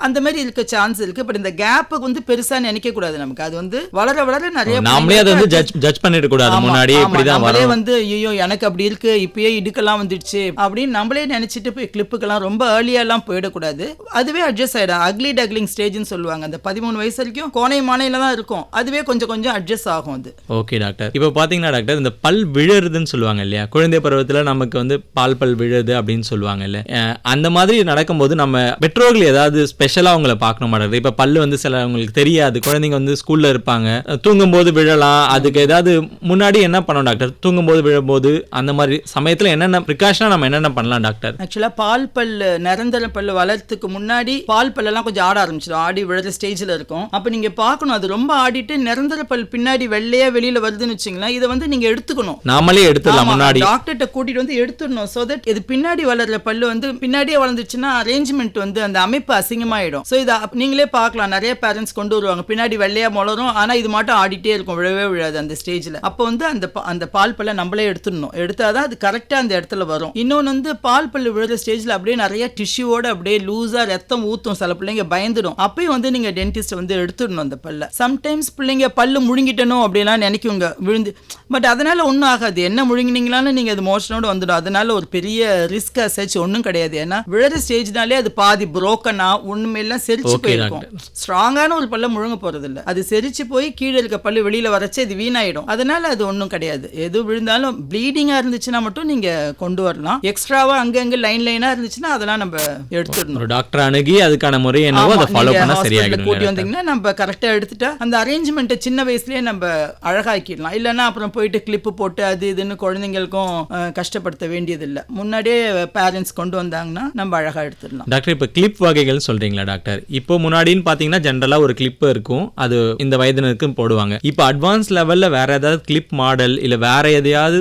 அந்த மாதிரி இருக்க சான்ஸ் இருக்கு. பட் இந்த கேப்புக்கு வந்து பெருசா நினைக்க கூடாது. நமக்கு அது வந்து வளர வளர நிறைய நாமளே அதை வந்து ஜட்ஜ் பண்ணிட கூடாது. முன்னாடியே இப்படிதான் நம்மளே வந்து ஐயோ எனக்கு அப்படி இருக்கு, இப்பயே இடுக்கெல்லாம் வந்துடுச்சு அப்படின்னு நம்மளே நினைச்சிட்டு போய் கிளிப்புக்கெல்லாம் ரொம்ப ஏர்லியாலாம் போயிடக்கூடாது. அதுவே அட்ஜஸ்ட் ஆயிடும். அக்லி டக்லிங் ஸ்டேஜ்னு சொல்லுவாங்க. அந்த 13 வயசு வரைக்கும் கோணை மானையில தான் இருக்கும். அதுவே கொஞ்சம் கொஞ்சம் அட்ஜஸ்ட் ஆகும் அது. Okay doctor. இப்போ பாத்தீங்கன்னா டாக்டர், இந்த பல் விழுறதுன்னு சொல்லுவாங்க இல்லையா, குழந்தை பருவத்துல நமக்கு வந்து பல் விழுது அப்படின்னு சொல்லுவாங்க இல்ல, அந்த மாதிரி நடக்கும்போது நம்ம பெற்றோர்கள் ஏதாவது ஸ்பெஷலா அவங்களை பார்க்கணும் மாட்டாங்க. இப்ப பல்லு வந்து சில அவங்களுக்கு தெரியாது, குழந்தைங்க வந்து ஸ்கூல்ல இருப்பாங்க, தூங்கும் போது விழலாம். அதுக்கு ஏதாவது முன்னாடி என்ன பண்ணணும் டாக்டர்? தூங்கும் போது விழும்போது அந்த மாதிரி சமயத்துல என்னென்ன ப்ரிகாஷனா நம்ம என்னென்ன பண்ணலாம் டாக்டர்? ஆக்சுவலா பால் பல்லு நிரந்தர பல்லு வளர்றதுக்கு முன்னாடி பால் பல்லெல்லாம் கொஞ்சம் ஆட ஆரம்பிச்சிடும், ஆடி விழுற ஸ்டேஜ்ல இருக்கும். அப்ப நீங்க பார்க்கணும், அது ரொம்ப ஆடிட்டு நிரந்தர பல் பின்னாடி வெள்ளையா வெளியில வருதுன்னு வச்சுங்களேன், இதை வந்து நீங்க எடுத்துக்கணும். நாமளே எடுத்துடலாம், முன்னாடி டாக்டர்கிட்ட கூட்டிட்டு வந்து எடுத்துடணும். சோ தட் இது பின்னாடி வளர்ற பல்லு வந்து பின்னாடியே வளர்ந்துச்சுன்னா அரேஞ்ச்மெண்ட் வந்து அந்த அமைப்பு அசிங்கமாயிடும். ஸோ இதை நீங்களே பார்க்கலாம், நிறைய பேரண்ட்ஸ் கொண்டு வருவாங்க, பின்னாடி வெள்ளையா முளரும், ஆனால் இது மட்டும் ஆடிட்டே இருக்கும், விழவே விழாது அந்த ஸ்டேஜில். அப்போ வந்து அந்த பால் பல்லை நம்மளே எடுத்துடணும். எடுத்தாதான் அது கரெக்டாக அந்த இடத்துல வரும். இன்னொன்று வந்து பால் பல்லு விழுற ஸ்டேஜில் அப்படியே நிறைய டிஷ்யூவோட அப்படியே லூஸாக ரத்தம் ஊற்றும். சில பிள்ளைங்க பயந்துடும். அப்பயும் வந்து நீங்கள் டென்டிஸ்ட் வந்து எடுத்துடணும் அந்த பல்லை. சம்டைம்ஸ் பிள்ளைங்க பல்லு முழுங்கிட்டணும் அப்படிலாம் நினைக்குங்க விழுந்து. பட் அதனால ஒன்றும் ஆகாது. என்ன முழுங்கினீங்களான்னு நீங்கள் அது மோஷனோடு வந்துடும். அதனால ஒரு பெரிய ரிஸ்க் அசைச்சு ஒன்றும் கிடையாது. ஏன்னா விழுற ஸ்டேஜ்னாலே அது பாதி புரோக்கனா உண்மையெல்லாம் செரிச்சு போயிருக்கும். ஸ்ட்ராங்கான ஒரு பல்ல முழுங்க போறது இல்ல, அது செரிச்சு போய் கீழே இருக்க பல்லு வெளியில வரச்சு இது வீணாயிடும். அதனால அது ஒன்றும் கிடையாது. எது விழுந்தாலும் ப்ளீடிங்கா இருந்துச்சுன்னா மட்டும் நீங்க கொண்டு வரலாம். எக்ஸ்ட்ராவா அங்கங்க லைனா இருந்துச்சுன்னா அதெல்லாம் நம்ம எடுத்துடணும். ஒரு டாக்டர் அணுகி அதுக்கான முறை என்னவோ அதை ஃபாலோ பண்ணா சரியாயிடும். கூட்டி வந்தீங்கன்னா நம்ம கரெக்டா எடுத்துட்டா அந்த அரேஞ்ச்மெண்ட்டை சின்ன வயசுலயே நம்ம அழகாக்கிடலாம். இல்லைன்னா அப்புறம் போயிட்டு கிளிப்பு போட்டு அது இதுன்னு குழந்தைங்களுக்கும் கஷ்டப்படுத்த வேண்டியது இல்லை. முன்னாடியே பேரண்ட்ஸ் கொண்டு வந்தாங்கன்னா நம்ம அழகா எடுத்துடலாம். டாக்டர், இப்போ கிளிப் வகைகள் சொல்றீங்களா டாக்டர்? இப்போ முன்னாடின்னு பாத்தீங்கன்னா ஜென்ரலா ஒரு கிளிப் இருக்கும், அது இந்த வயதினருக்கு போடுவாங்க. இப்போ அட்வான்ஸ் லெவல்ல வேற ஏதாவது கிளிப் மாடல் இல்ல வேற எதையாவது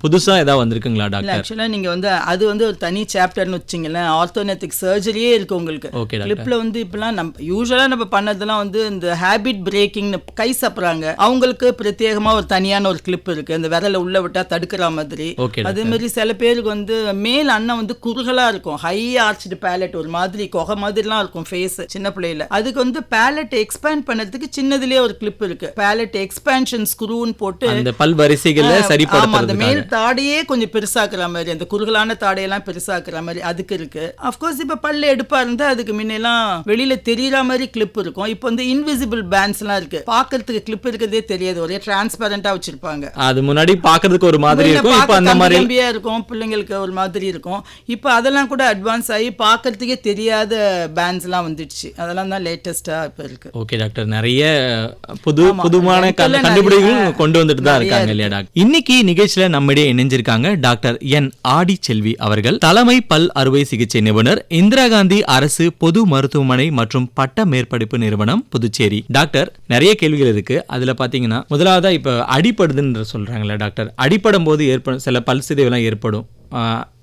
புதுசா ஏதாவது வந்திருக்குங்களா டாக்டர்? ஆக்சுவலா நீங்க வந்து அது வந்து ஒரு தனி சாப்டர்னு வச்சுங்களேன். ஆர்த்தோனெட்டிக் சர்ஜரியே இருக்கு உங்களுக்கு. கிளிப்ல வந்து இப்பெல்லாம் நம்ம யூஸ்வலா நம்ம பண்ணதெல்லாம் வந்து இந்த ஹேபிட் பிரேக்கிங்னு கை சப்புறாங்க, அவங்களுக்கு பிரத்யேகமா ஒரு தனியான ஒரு கிளிப் இருக்கு. அந்த விரல உள்ள விட்டா தடுக்கிற மாதிரி. அதே மாதிரி சில பேருக்கு வந்து மேல் அண்ணன் வந்து குறுகலா இருக்கும், ஹை ஆர்ச்டு பேலட், ஒரு மாதிரி கொகை மாதிரிலாம் இருக்கும் ஃபேஸ் சின்ன பிள்ளையில. அதுக்கு வந்து பேலட் எக்ஸ்பேண்ட் பண்ணதுக்கு சின்னதுலயே ஒரு கிளிப் இருக்கு, பேலட் எக்ஸ்பேன்ஷன் ஸ்க்ரூன்னு போட்டு அந்த பல் வரிசைகளை சரிப்படுத்துறதுக்கு. அந்த மேல் தாடையே கொஞ்சம் பெருசாக்குற மாதிரி, அந்த குறுகலான தாடையெல்லாம் பெருசாக்குற மாதிரி அதுக்கு இருக்கு. அஃப்கோர்ஸ் இப்ப பல்லு எடுப்பா இருந்தா அதுக்கு முன்னெல்லாம் வெளியில தெரியற மாதிரி கிளிப் இருக்கும். இப்போ வந்து இன்விசிபிள் பேண்ட்ஸ் எல்லாம் இருக்கு, பாக்குறதுக்கு கிளிப் இருக்கிறதே தெரியாது, ஒரே டிரான்ஸ்பரண்டா வச்சிருப்பாங்க. அது முன்னாடி பாக்குறதுக்கு ஒரு மாதிரி இருக்கும், இப்போ அந்த மாதிரி இருக்கும், பிள்ளைங்களுக்கு ஒரு மாதிரி இருக்கும். இப்போ அதெல்லாம் கூட அட்வான்ஸ் ஆகி பாக்குறதுக்கே தெரியாத பேண்ட்ஸ் எல்லாம் வந்துடுச்சு. அதெல்லாம் தான் லேட்டஸ்டா இப்ப இருக்கு. ஓகே டாக்டர், நிறைய புதுமான கண்டுபிடிப்புகள் கொண்டு வந்துட்டு தான் இருக்காங்க இல்லையா டாக்டர்? இன்னைக்கு நிகழ்ச்சியில நம்மிடையே இணைஞ்சிருக்காங்க டாக்டர் என் ஆடி செல்வி அவர்கள், தலைமை பல் அறுவை சிகிச்சை நிபுணர், இந்திரா காந்தி அரசு பொது மருத்துவமனை மற்றும் பட்ட மேற்படிப்பு நிறுவனம், புதுச்சேரி. டாக்டர், நிறைய கேள்விகள் இருக்கு. அதுல பாத்தீங்கன்னா முதலாவதா இப்ப அடிப்படுதுன்னு சொல்றாங்களா டாக்டர், அடிப்படும் போது ஏற்படும் சில பல் சிதைவுலாம் ஏற்படும்.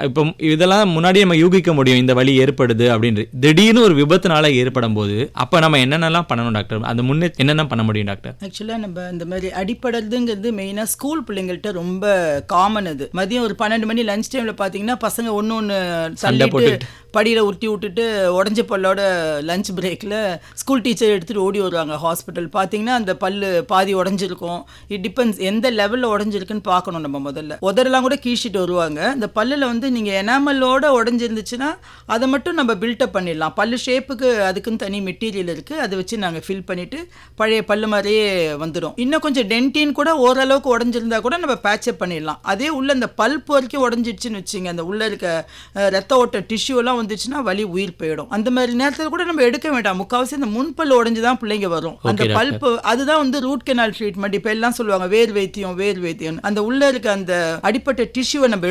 இப்போ இதெல்லாம் முன்னாடி நம்ம யூகிக்க முடியும், இந்த வலி ஏற்படுது அப்படின்றது. திடீர்னு ஒரு விபத்துனால ஏற்படும் போது அப்ப நம்ம என்னென்னலாம் பண்ணணும் டாக்டர்? அது முன்னே என்னென்ன பண்ண முடியும் டாக்டர்? ஆக்சுவலா நம்ம இந்த மாதிரி அடிப்படுறதுங்கிறது மெயினா ஸ்கூல் பிள்ளைங்கள்ட்ட ரொம்ப காமன். அது மதியம் ஒரு 12 மணி லஞ்ச் டைம்ல பாத்தீங்கன்னா பசங்க ஒன்னு தள்ளிட்டு படியில உருட்டி விட்டுட்டு உடஞ்ச பல்லோட லஞ்ச் பிரேக்ல ஸ்கூல் டீச்சர் எடுத்துட்டு ஓடி வருவாங்க ஹாஸ்பிட்டல். பாத்தீங்கன்னா அந்த பல்லு பாதி உடஞ்சிருக்கும். இட் டிபெண்ட்ஸ் எந்த லெவல்ல உடஞ்சிருக்குன்னு பார்க்கணும். நம்ம முதல்ல உதரெல்லாம் கூட கீழ்ச்சிட்டு வருவாங்க. இந்த பல்லில் வந்து நீங்கள் எனாமலோட உடஞ்சிருந்துச்சுன்னா அதை மட்டும் நம்ம பில்டப் பண்ணிடலாம். பல்லு ஷேப்புக்கு அதுக்குன்னு தனி மெட்டீரியல் இருக்குது, அதை வச்சு நாங்கள் ஃபில் பண்ணிவிட்டு பழைய பல்லு மாதிரியே வந்துடும். இன்னும் கொஞ்சம் டென்டின் கூட ஓரளவுக்கு உடஞ்சிருந்தா கூட நம்ம பேட்சப் பண்ணிடலாம். அதே உள்ள இந்த பல்ப் வரைக்கும் உடஞ்சிடுச்சுன்னு வச்சுங்க, அந்த உள்ளே இருக்க ரத்த ஓட்ட டிஷ்யூலாம் வந்து வந்துச்சுன்னா வலி உயிர் போயிடும். அந்த மாதிரி நேரத்தில் கூட நம்ம எடுக்க வேண்டாம். முக்கால்வாசி இந்த முன்பல் உடைஞ்சுதான் பிள்ளைங்க வரும். அந்த பல்ப்பு அதுதான் வந்து ரூட் கெனால் ட்ரீட்மெண்ட். இப்ப எல்லாம் சொல்லுவாங்க வேர் வைத்தியம். அந்த உள்ள இருக்க அந்த அடிப்பட்ட டிஷ்யூவை நம்ம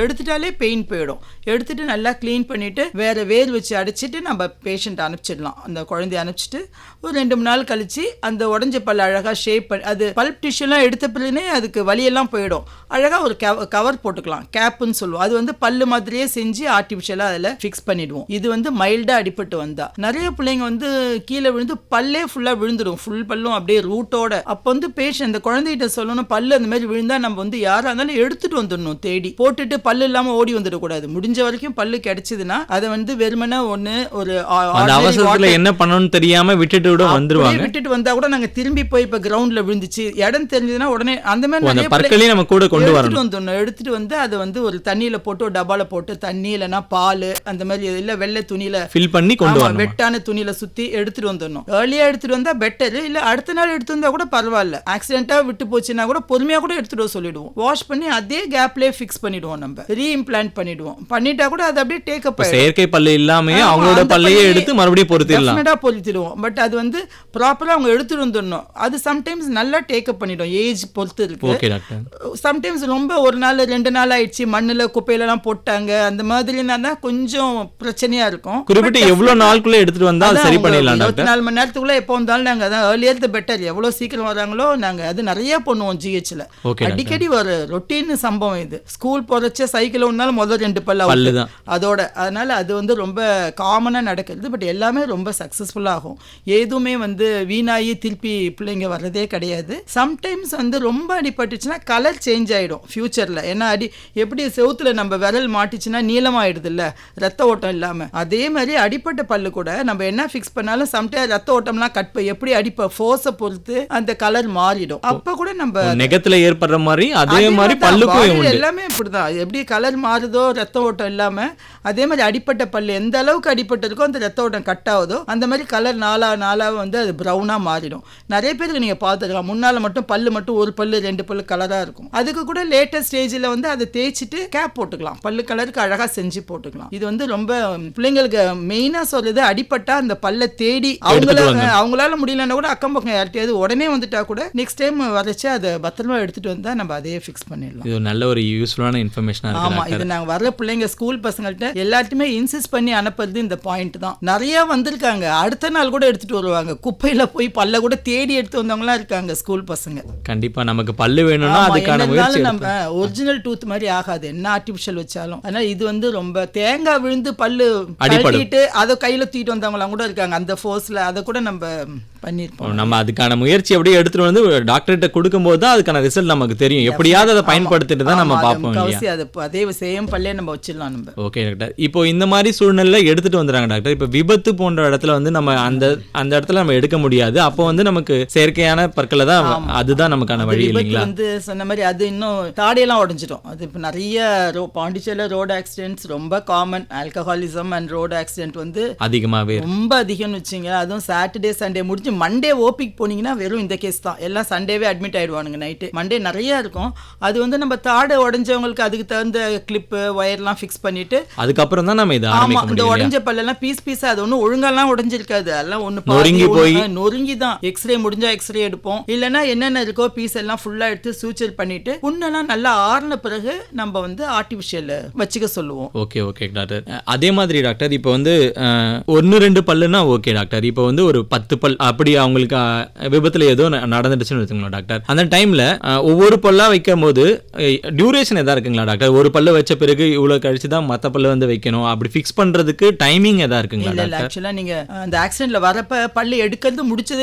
எடுத்துட்டாலே பெயின் போயிடும். எடுத்துட்டு நல்லா கிளீன் பண்ணிட்டு வேற வேர் வச்சு அடைச்சிட்டு நம்ம பேஷண்ட் அனுப்பிச்சிடலாம். அந்த குழந்தைய அனுப்பிச்சிட்டு ஒரு 2-3 நாள் கழிச்சு அந்த உடஞ்ச பல் அழகா ஷேப் பண்ணி, அது பல்ப் டிஷ்யூலாம் எடுத்த பிறகுனே அதுக்கு வலியெல்லாம் போயிடும். அழகா ஒரு கவர் போட்டுக்கலாம், கேப்புன்னு சொல்லுவோம். அது வந்து பல்லு மாதிரியே செஞ்சு ஆர்டிஃபிஷியலா அதில் ஃபிக்ஸ் பண்ணிடுவோம். இது வந்து மைல்டா அடிபட்டு வந்தா நிறைய பிள்ளைங்க வந்து கீழே விழுந்து பல்லே ஃபுல்லா விழுந்துடும், ஃபுல் பல்லும் அப்படியே ரூட்டோட. அப்போ வந்து பேஷண்ட் அந்த குழந்தைகிட்ட சொல்லணும், பல்லு அந்த மாதிரி விழுந்தா நம்ம வந்து யாரா இருந்தாலும் எடுத்துட்டு வந்துடணும், தேடி போட்டுட்டு பல்லு இல்லாம ஓடி வந்துடக்கூடாது. முடிஞ்ச வரைக்கும் பல்லு கிடைச்சதுன்னா அதை வந்து வெறுமனே ஒண்ணு ஒரு அவசரத்துல என்ன பண்ணணும்னு தெரியாம விட்டுட்டு வந்தா கூட நாங்க திரும்பி போய் இப்ப கிரவுண்ட்ல விழுந்துச்சு இடம் தெரிஞ்சதுன்னா உடனே அந்த மாதிரி பற்களையும் நம்ம கூட கொண்டு வரணும். எடுத்துட்டு வந்து அதை வந்து ஒரு தண்ணியில போட்டு ஒரு டப்பால போட்டு தண்ணி இல்லைன்னா பால் அந்த மாதிரி இல்ல வெள்ளை துணியில ஃபில் பண்ணி கொண்டு வரணும். வெட்டான துணியில சுத்தி எடுத்துட்டு வந்துடணும். ஏர்லியா எடுத்துட்டு வந்தா பெட்டர். இல்ல அடுத்த நாள் எடுத்து வந்தா கூட பரவாயில்ல. ஆக்சிடென்டா விட்டு போச்சுன்னா கூட பொறுமையா கூட எடுத்துட்டு சொல்லிடுவோம். வாஷ் பண்ணி அதே கேப்லயே ஃபிக்ஸ் பண்ணிடுவோம். நம்ம ரீஇம்ப்ளான்ட் பண்ணிட்டா கூட அது அப்படியே டேக் அப். செயற்கை பல்லு இல்லாம அவங்களோட பல்லையே எடுத்து மறுபடியும் பொருத்திடுவோம். பட் அது வந்து ப்ராப்பரா அவங்க எடுத்துட்டு வந்துடணும். அது சம்டைம்ஸ் நல்லா டேக் அப் பண்ணிடும், ஏஜ் பொறுத்து இருக்கு. சம்டைம்ஸ் ரொம்ப ஒரு நாள் 2 நாள் ஆயிடுச்சு, மண்ணுல குப்பையில எல்லாம் போட்டாங்க, அந்த மாதிரினா கொஞ்சம் பிரச்சனையா இருக்கும். குறிப்பிட்டு எவ்வளவு நாளுக்குள்ள எடுத்துட்டு வந்தா சரி பண்ணிடலாம். 24 மணி நேரத்துக்குள்ள எப்போ வந்தாலும் நாங்க அதான் ஏர்லியர் தி பெட்டர். எவ்வளவு சீக்கிரம் வராங்களோ நாங்க அது நிறைய பண்ணுவோம். ஜிஹெச்ல அடிக்கடி ஒரு ரொட்டீன் சம்பவம் இது. ஸ்கூல் போறச்ச சைக்கிள் ஒன்னாலும் முதல் 2 பல்லு தான் அதோட. அதனால அது வந்து ரொம்ப காமனா நடக்கிறது. பட் எல்லாமே ரொம்ப சக்சஸ்ஃபுல்லா ஆகும். எதுவுமே வந்து வீணாகி திருப்பி பிள்ளைங்க வர்றதே கிடையாது. சம்டைம்ஸ் வந்து ரொம்ப அடிபட்டுச்சுன்னா கலர் சேஞ்ச் ஆகிடும் ஃபியூச்சரில். ஏன்னா எப்படி செவுத்துல நம்ம விரல் மாட்டிச்சுன்னா நீளமாயிடுது இல்லை, ரத்த ஓட்டம் இல்லாமல். அதே மாதிரி அடிப்பட்ட பல்லு கூட நம்ம என்ன ஃபிக்ஸ் பண்ணாலும் சம்டைம் ரத்த ஓட்டம்லாம் எப்படி ஃபோர்ஸை பொறுத்து அந்த கலர் மாறிடும். அப்போ கூட நம்ம நெகத்துல ஏற்படுற மாதிரி அதே மாதிரி பல்லுக்கும் எல்லாமே இப்படிதான். எப்படி கலர் மாறுதோ ரத்த ஓட்டம் இல்லாமல், அதே மாதிரி அடிப்பட்ட பல்லு எந்த அளவுக்கு அடிப்பட்டு இருக்கோ அந்த ரத்த ஓட்டம் கட் ஆகுதோ அந்த மாதிரி கலர் நாளாக வந்து அது ப்ரௌனாக மாறிடும். நிறைய பேருக்கு நீங்கள் பார்த்துக்கலாம், முன்னால் மட்டும் பல்லு மட்டும் 1 பல்லு 2 பல்லு கலராக இருக்கும். அதுக்கு கூட லேட்டஸ்ட் ஸ்டேஜில் வந்து அதை தேய்ச்சிட்டு கேப் போட்டுக்கலாம், பல்லு கலருக்கு அழகாக செஞ்சு போட்டுக்கலாம். இது வந்து ரொம்ப பிள்ளைங்களுக்கு மெயினாக சொல்றது, அடிப்பட்டா அந்த பல்லை தேடி அவங்களால முடியலன்னா கூட அக்கம் பக்கம் யார்ட்டையாவது உடனே வந்துட்டா கூட நெக்ஸ்ட் டைம் வரைச்சு அதை பத்திரமா எடுத்துட்டு வந்தா நம்ம அதையே ஃபிக்ஸ் பண்ணிடலாம். இது நல்ல ஒரு யூஸ்ஃபுல்லான இன்ஃபர்மேஷன். ஆமா, இது நாங்கள் வர்ற பிள்ளைங்க ஸ்கூல் பசங்கள்ட்ட எல்லாத்தையுமே இன்சிஸ்ட் பண்ணி அனுப்புறது இந்த பாயிண்ட் தான். நிறைய வந்திருக்காங்க, அடுத்த நாள் கூட எடுத்துட்டு வருவாங்க. குப்பையில போய் பல்ல கூட தேடி எடுத்து வந்தவங்களா இருக்காங்க ஸ்கூல் பசங்க. கண்டிப்பா நமக்கு பல்லு வேணும்னா அதுக்கான முயற்சி. நம்ம ஒரிஜினல் டூத் மாதிரி ஆகாது என்ன ஆர்டிபிஷியல் வச்சாலும். அதனால இது வந்து ரொம்ப தேங்காய் விழுந்து பல்லு அடிபட்டு அதை கையில தூக்கிட்டு வந்தவங்களாம் கூட இருக்காங்க. அந்த ஃபோர்ஸ்ல அதை கூட நம்ம பண்ணிருப்போம். நம்ம அதுக்கான முயற்சி அப்படியே எடுத்துட்டு வந்து டாக்டர்கிட்ட கொடுக்கும்போது தான் அதுக்கான ரிசல்ட் நமக்கு தெரியும். எப்படியாவது அதை பயன்படுத்திட்டு தான் நம்ம பார்ப்போம். அதே சேம் பல்லே நம்ம வச்சிடலாம் நம்ம. ஓகே டாக்டர், இப்போ இந்த மாதிரி சூழ்நிலை எடுத்துட்டு வந்துறாங்க டாக்டர். இப்போ விபத்து போன்ற இடத்துல வந்து நம்ம அந்த இடத்துல நம்ம எடுக்க முடியாது. அப்போ வந்து நமக்கு செயற்கையான பற்களை தான், அதுதான் நமக்கான வழி இல்லைங்களா? வந்து சொன்ன மாதிரி அது இன்னும் தாடியெல்லாம் உடைஞ்சிடும். அது இப்போ நிறைய பாண்டிச்சேரியில் ரோடு ஆக்சிடென்ட்ஸ் ரொம்ப common. Alcoholism and road accident வந்து அதிகமாகவே ரொம்ப அதிகம்னு வச்சுங்க. அதுவும் சாட்டர்டே சண்டே முடிஞ்சு மண்டே ஓபிக்கு போனீங்கன்னா வெறும் இந்த கேஸ் தான். எல்லாம் சண்டேவே அட்மிட் ஆயிடுவானுங்க நைட்டு. மண்டே நிறைய இருக்கும். அது வந்து நம்ம தாடை உடஞ்சவங்களுக்கு அதுக்கு தகுந்த கிளிப்பு ஒயர்லாம் ஃபிக்ஸ் பண்ணிட்டு அதுக்கப்புறம் தான் நம்ம இதை ஆமா இந்த உடஞ்ச பல்லெல்லாம் பீஸா அது ஒன்றும் ஒழுங்கெல்லாம் உடஞ்சிருக்காது. அதெல்லாம் ஒன்று நொறுங்கி தான். எக்ஸ்ரே முடிஞ்சா எக்ஸ்ரே எடுப்போம், இல்லைன்னா என்னென்ன இருக்கோ பீஸ் எல்லாம் ஃபுல்லா எடுத்து சூச்சர் பண்ணிட்டு புண்ணெல்லாம் நல்லா ஆறின பிறகு நம்ம வந்து ஆர்டிஃபிஷியல் வச்சுக்க சொல்லுவோம். Okay okay doctor. அதே மாதிரி டாக்டர் இப்போ வந்து 1-2 பல்லுன்னா ஓகே டாக்டர். இப்போ வந்து ஒரு 10 பல் அப்படி அவங்களுக்கு விபத்துல ஏதோ நடந்துடுச்சுன்னு வச்சுக்கோங்களா டாக்டர். அந்த டைம்ல ஒவ்வொரு பல்லா வைக்கும் போது டியூரேஷன் எதா இருக்குங்களா டாக்டர்? ஒரு பல்லு வச்ச பிறகு இவ்வளவு கழிச்சு தான் மத்த பல்லு வந்து வைக்கணும், அப்படி ஃபிக்ஸ் பண்றதுக்கு டைமிங் எதா இருக்குங்களா டாக்டர்? ஆக்சுவலா நீங்க அந்த ஆக்சிடென்ட்ல வரப்ப பல்லு எடுக்கிறது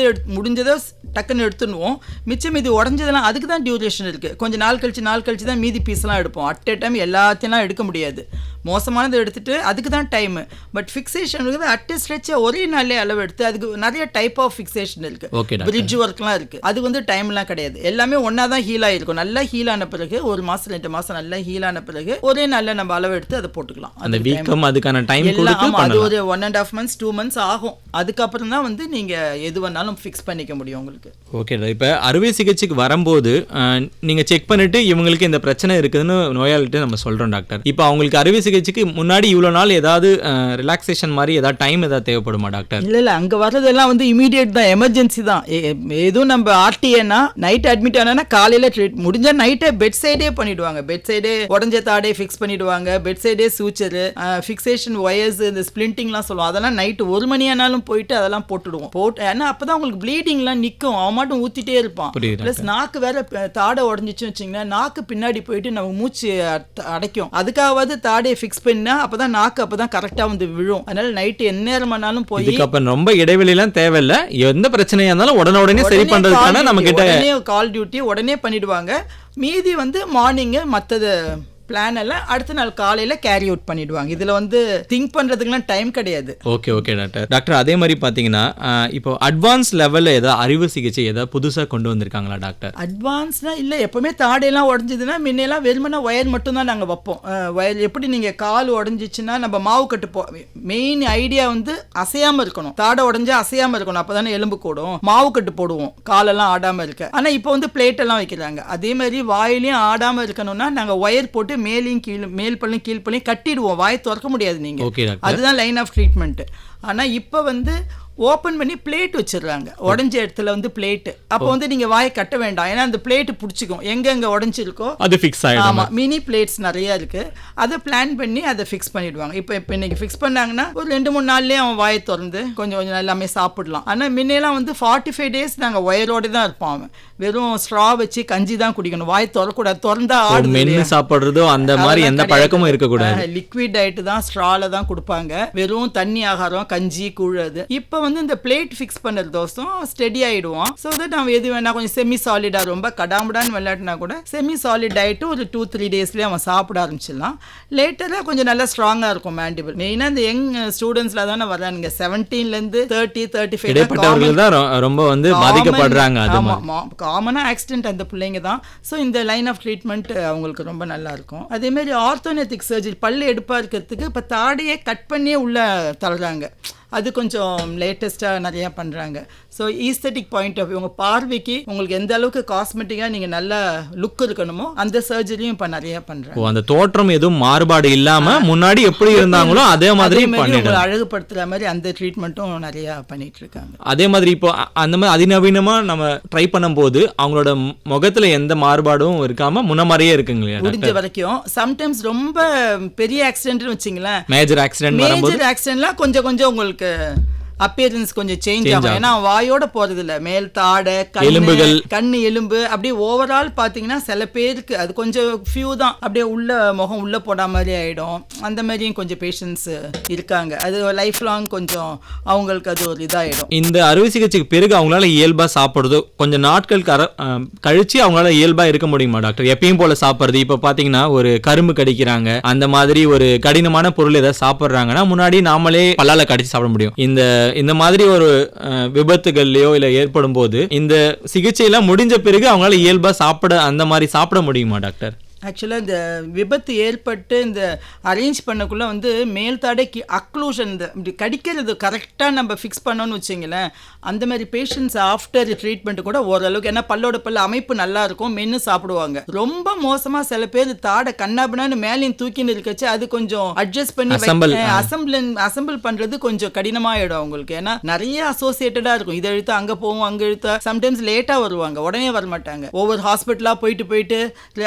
முடிஞ்சதோ டக்குன்னு எடுத்துடுவோம். மிச்சம் இது உடஞ்சதெல்லாம் அதுக்கு தான் டியூரேஷன் இருக்கு. கொஞ்சம் நாள் கழிச்சு தான் மீதி பீஸ் எல்லாம் எடுப்போம். அட் எ டைம் எல்லாத்தையும் எடுக்க முடியாது. மோசமானதை எடுத்துட்டு அதுக்கு தான் டைம். பட் ஃபிக்ஸேஷன் இருக்குது அட் ஸ்ட்ரெச் ஒரே நாளே அளவு எடுத்து அதுக்கு நிறைய டைப் ஆஃப் ஃபிக்ஸேஷன் இருக்கு. பிரிட்ஜ் ஒர்க்லாம் இருக்கு. அது வந்து டைம்லாம் கிடையாது. எல்லாமே ஒன்னா தான் ஹீல் ஆயிருக்கும். நல்லா ஹீல் ஆன பிறகு 1 மாசம் 2 மாசம் நல்லா ஹீல் ஆன பிறகு ஒரே நாள்ல நம்ம அளவு எடுத்து அதை போட்டுக்கலாம். அந்த வீக்கம் அதுக்கான டைம் கொடுத்து அது ஒரு 1.5 months 2 months ஆகும். அதுக்கப்புறம் தான் வந்து நீங்க எது வேணாலும் ஃபிக்ஸ் பண்ணிக்க முடியும் உங்களுக்கு. ஓகே. இப்போ அறுவை சிகிச்சைக்கு வரும்போது நீங்க செக் பண்ணிட்டு இவங்களுக்கு இந்த பிரச்சனை இருக்குதுன்னு நோயாளிகிட்ட நம்ம சொல்றோம் டாக்டர். இப்போ அவங்களுக்கு அறுவை சிகிச்சை சிகிச்சைக்கு முன்னாடி இவ்வளவு நாள் ஏதாவது ரிலாக்ஸேஷன் மாதிரி ஏதாவது டைம் ஏதாவது தேவைப்படுமா டாக்டர்? இல்ல அங்க வர்றதெல்லாம் வந்து இமீடியட் தான், எமர்ஜென்சி தான். எதுவும் நம்ம ஆர்டிஏனா நைட் அட்மிட் ஆனா காலையில முடிஞ்சா நைட்டே பெட் சைடே பண்ணிடுவாங்க. பெட் சைடே உடஞ்ச தாடே ஃபிக்ஸ் பண்ணிடுவாங்க. பெட் சைடே சூச்சர், ஃபிக்சேஷன் ஒயர்ஸ், இந்த ஸ்பிளிண்டிங்லாம் சொல்லுவோம், அதெல்லாம் நைட்டு 1 மணி ஆனாலும் போயிட்டு அதெல்லாம் போட்டுடுவோம். ஏன்னா அப்பதான் உங்களுக்கு ப்ளீடிங்லாம் நிற்கும், அவன் மட்டும் ஊத்திட்டே இருப்பான். பிளஸ் நாக்கு வேற தாடை உடஞ்சிச்சுன்னு வச்சிங்கன்னா நாக்கு பின்னாடி போயிட்டு நம்ம மூச்சு அடைக்கும். அதுக்காவது தாடையை ஃபிக்ஸ் பண்ணா அப்பதான் நாக்கு அப்பதான் கரெக்டா வந்து விழும். அதனால நைட்டு எந்நேரம் ஆனாலும் போய் ரொம்ப இடைவெளி எல்லாம் தேவையில்லை, எந்த பிரச்சனையா இருந்தாலும் உடனே சரி பண்றதுக்கான நம்ம கிட்ட கால் டியூட்டி உடனே பண்ணிடுவாங்க. மீதி வந்து மார்னிங் மற்றது பிளான் எல்லாம் அடுத்த நாள் காலையில கேரி அவுட் பண்ணிடுவாங்க. இதுல வந்து திங்க் பண்றதுக்குலாம் டைம் கிடையாது. Okay doctor. அதே மாதிரி பாத்தீங்கன்னா இப்போ அட்வான்ஸ் லெவல்ல ஏதாவது அறுவை சிகிச்சை ஏதாவது புதுசா கொண்டு வந்திருக்காங்களா டாக்டர்? அட்வான்ஸ்னா இல்ல, எப்பவுமே தாடையெல்லாம் உடஞ்சதுன்னா முன்னெல்லாம் வெறுமனா ஒயர் மட்டும் தான் நாங்க வைப்போம். ஒயர் எப்படி நீங்க கால் உடஞ்சிச்சுன்னா நம்ம மாவு கட்டு மெயின் ஐடியா வந்து அசையாம இருக்கணும். தாடை உடஞ்சா அசையாம இருக்கணும், அப்பதானே எலும்பு கூடும். மாவு கட்டு போடுவோம் காலெல்லாம் ஆடாம இருக்க. ஆனா இப்போ வந்து பிளேட் எல்லாம் வைக்கிறாங்க. அதே மாதிரி வாயிலையும் ஆடாம இருக்கணும்னா நாங்க ஒயர் போட்டு மேலையும் கீழே, மேல் பள்ளியும் கீழ் பள்ளியும் கட்டிடுவோம். வாயை திறக்க முடியாது நீங்க, அதுதான் லைன் ஆஃப் ட்ரீட்மெண்ட். ஆனா இப்ப வந்து ஓப்பன் பண்ணி பிளேட் வச்சிடுறாங்க, உடஞ்ச இடத்துல வந்து பிளேட். அப்போ வந்து நீங்க வாயை கட்ட வேண்டாம், ஏன்னா அந்த பிளேட் பிடிச்சிக்கும், எங்க உடஞ்சிருக்கோ அது ஃபிக்ஸ் ஆயிடும். ஆமா, மினி பிளேட்ஸ் நிறைய இருக்கு, அதை பிளான் பண்ணி அதை ஃபிக்ஸ் பண்ணிடுவாங்க. இப்போ இன்னைக்கு ஃபிக்ஸ் பண்ணாங்கன்னா ஒரு 2-3 நாள்லயே அவன் வாயை திறந்து கொஞ்சம் எல்லாமே சாப்பிடலாம். ஆனா முன்னெல்லாம் வந்து 45 days நாங்க ஒயரோட தான் இருப்போம். அவன் வெறும் ஸ்ட்ரா வச்சு கஞ்சி தான் குடிக்கணும், வாய் திறக்கூடாது. திறந்தா ஆடு மென்னு சாப்பிடுறதோ அந்த மாதிரி எந்த பழக்கமும் இருக்கக்கூடாது. லிக்விட் டயட் தான், ஸ்ட்ரால தான் கொடுப்பாங்க. வெறும் தண்ணி ஆகாரம், கஞ்சி, கூழது. இப்போ வந்து இந்த பிளேட் ஃபிக்ஸ் பண்ணுறது தோசம் ஸ்டெடி ஆயிடுவோம். ஸோ தட் நம்ம எது வேணா கொஞ்சம் செமி சாலிடா, ரொம்ப கடாமுடான்னு விளையாட்டுனா கூட செமி சாலிட் டயட்டு ஒரு 2-3 டேஸ்லேயே அவன் சாப்பிட ஆரம்பிச்சிடலாம். லேட்டராக கொஞ்சம் நல்லா ஸ்ட்ராங்காக இருக்கும் மேண்டிபிள். மெயினாக இந்த யங் ஸ்டூடெண்ட்ஸ்ல தானே வர்றாங்க, 17லேருந்து 30-35 தான் ரொம்ப வந்து பாதிக்கப்படுறாங்க. காமனா ஆக்சிடென்ட் அந்த பிள்ளைங்க தான். ஸோ இந்த லைன் ஆஃப் ட்ரீட்மெண்ட் அவங்களுக்கு ரொம்ப நல்லா இருக்கும். அதே மாதிரி ஆர்த்தோனெட்டிக் சர்ஜரி, பல்லு எடுப்பா இருக்கிறதுக்கு இப்போ தாடியே கட் பண்ணியே உள்ள தள்ளுறாங்க. அது கொஞ்சம் லேட்டஸ்ட்டாக நிறையா பண்ணுறாங்க. So aesthetic point of view, உங்கள் பார்வைக்கு உங்களுக்கு எந்த அளவுக்கு காஸ்மெட்டிக்காக நீங்கள் நல்லா லுக் இருக்கணுமோ அந்த சர்ஜரியும் இப்போ நிறையா பண்ணுறாங்க. அந்த தோற்றம் எதுவும் மாறுபாடு இல்லாமல் முன்னாடி எப்படி இருந்தாங்களோ அதே மாதிரி உங்களை அழகுபடுத்துகிற மாதிரி அந்த ட்ரீட்மெண்ட்டும் நிறையா பண்ணிட்டு இருக்காங்க. அதே மாதிரி இப்போ அந்த மாதிரி அதிநவீனமாக நம்ம ட்ரை பண்ணும்போது அவங்களோட முகத்தில் எந்த மாறுபாடும் இருக்காமல் முன்ன மாதிரியே இருக்குங்களா? முடிஞ்ச வரைக்கும். சம்டைம்ஸ் ரொம்ப பெரிய ஆக்சிடென்ட்னு வச்சிங்களேன், மேஜர் ஆக்சிடென்ட்லாம் கொஞ்சம் உங்களுக்கு அப்பியரன்ஸ் கொஞ்சம் சேஞ்ச் ஆகும். ஏன்னா வாயோட போறது இல்ல, மேல் தாடை, எலும்புகள், கண்ணு எலும்பு, அப்படியே ஓவரால் பாத்தீங்கன்னா சில பேருக்கு அது கொஞ்சம் ஃபியூ தான் அப்படியே உள்ள முகம் உள்ள போட மாதிரி ஆயிடும். அந்த மாதிரியும் கொஞ்சம் பேஷண்ட்ஸ் இருக்காங்க. அது லைஃப் லாங் கொஞ்சம் அவங்களுக்கு அது ஒரு இதாயிடும். இந்த அறுவை சிகிச்சைக்கு பிறகு அவங்களால இயல்பா சாப்பிடுறது கொஞ்சம் நாட்கள் கழிச்சு அவங்களால இயல்பா இருக்க முடியுமா டாக்டர்? எப்பயும் போல சாப்பிடுறது, இப்ப பாத்தீங்கன்னா ஒரு கரும்பு கடிக்கிறாங்க, அந்த மாதிரி ஒரு கடினமான பொருள் ஏதாவது சாப்பிடுறாங்கன்னா முன்னாடி நாமளே பல்லால கடிச்சு சாப்பிட முடியும். இந்த மாதிரி ஒரு விபத்துகள்லயோ இல்ல ஏற்படும் போது இந்த சிகிச்சையெல்லாம் முடிஞ்ச பிறகு அவங்களால இயல்பா அந்த மாதிரி சாப்பிட முடியுமா டாக்டர்? ஆக்சுவலாக இந்த விபத்து ஏற்பட்டு இந்த அரேஞ்ச் பண்ணக்குள்ளே வந்து மேல் தாடைக்கு அக்ளூஷன், இந்த இப்படி கடிக்கிறது கரெக்டாக நம்ம ஃபிக்ஸ் பண்ணோன்னு வச்சிங்களேன், அந்த மாதிரி பேஷண்ட்ஸ் ஆஃப்டர் ட்ரீட்மெண்ட் கூட ஓரளவுக்கு, ஏன்னா பல்லோட பல்ல அமைப்பு நல்லா இருக்கும், மென்று சாப்பிடுவாங்க. ரொம்ப மோசமாக சில பேர் தாடை கண்ணாபினான்னு மேலேயும் தூக்கின்னு இருக்கச்சு அது கொஞ்சம் அட்ஜஸ்ட் பண்ணி அசம்பிள் பண்ணுறது கொஞ்சம் கடினமாகிடும் அவங்களுக்கு. ஏன்னா நிறைய அசோசியேட்டடாக இருக்கும், இதை இழுத்தா அங்கே போவோம், அங்கே இழுத்தா சம்டைம்ஸ் லேட்டாக வருவாங்க, உடனே வர மாட்டாங்க. ஒவ்வொரு ஹாஸ்பிட்டலாக போயிட்டு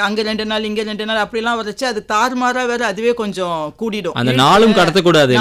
அங்கே 2 நாள் இங்க 2 நாள் அப்படிலாம் வரைச்சு அது தாறுமாறா வேற அதுவே கொஞ்சம் கூடிடும். அந்த நாளும் கடத்தக்கூடாது.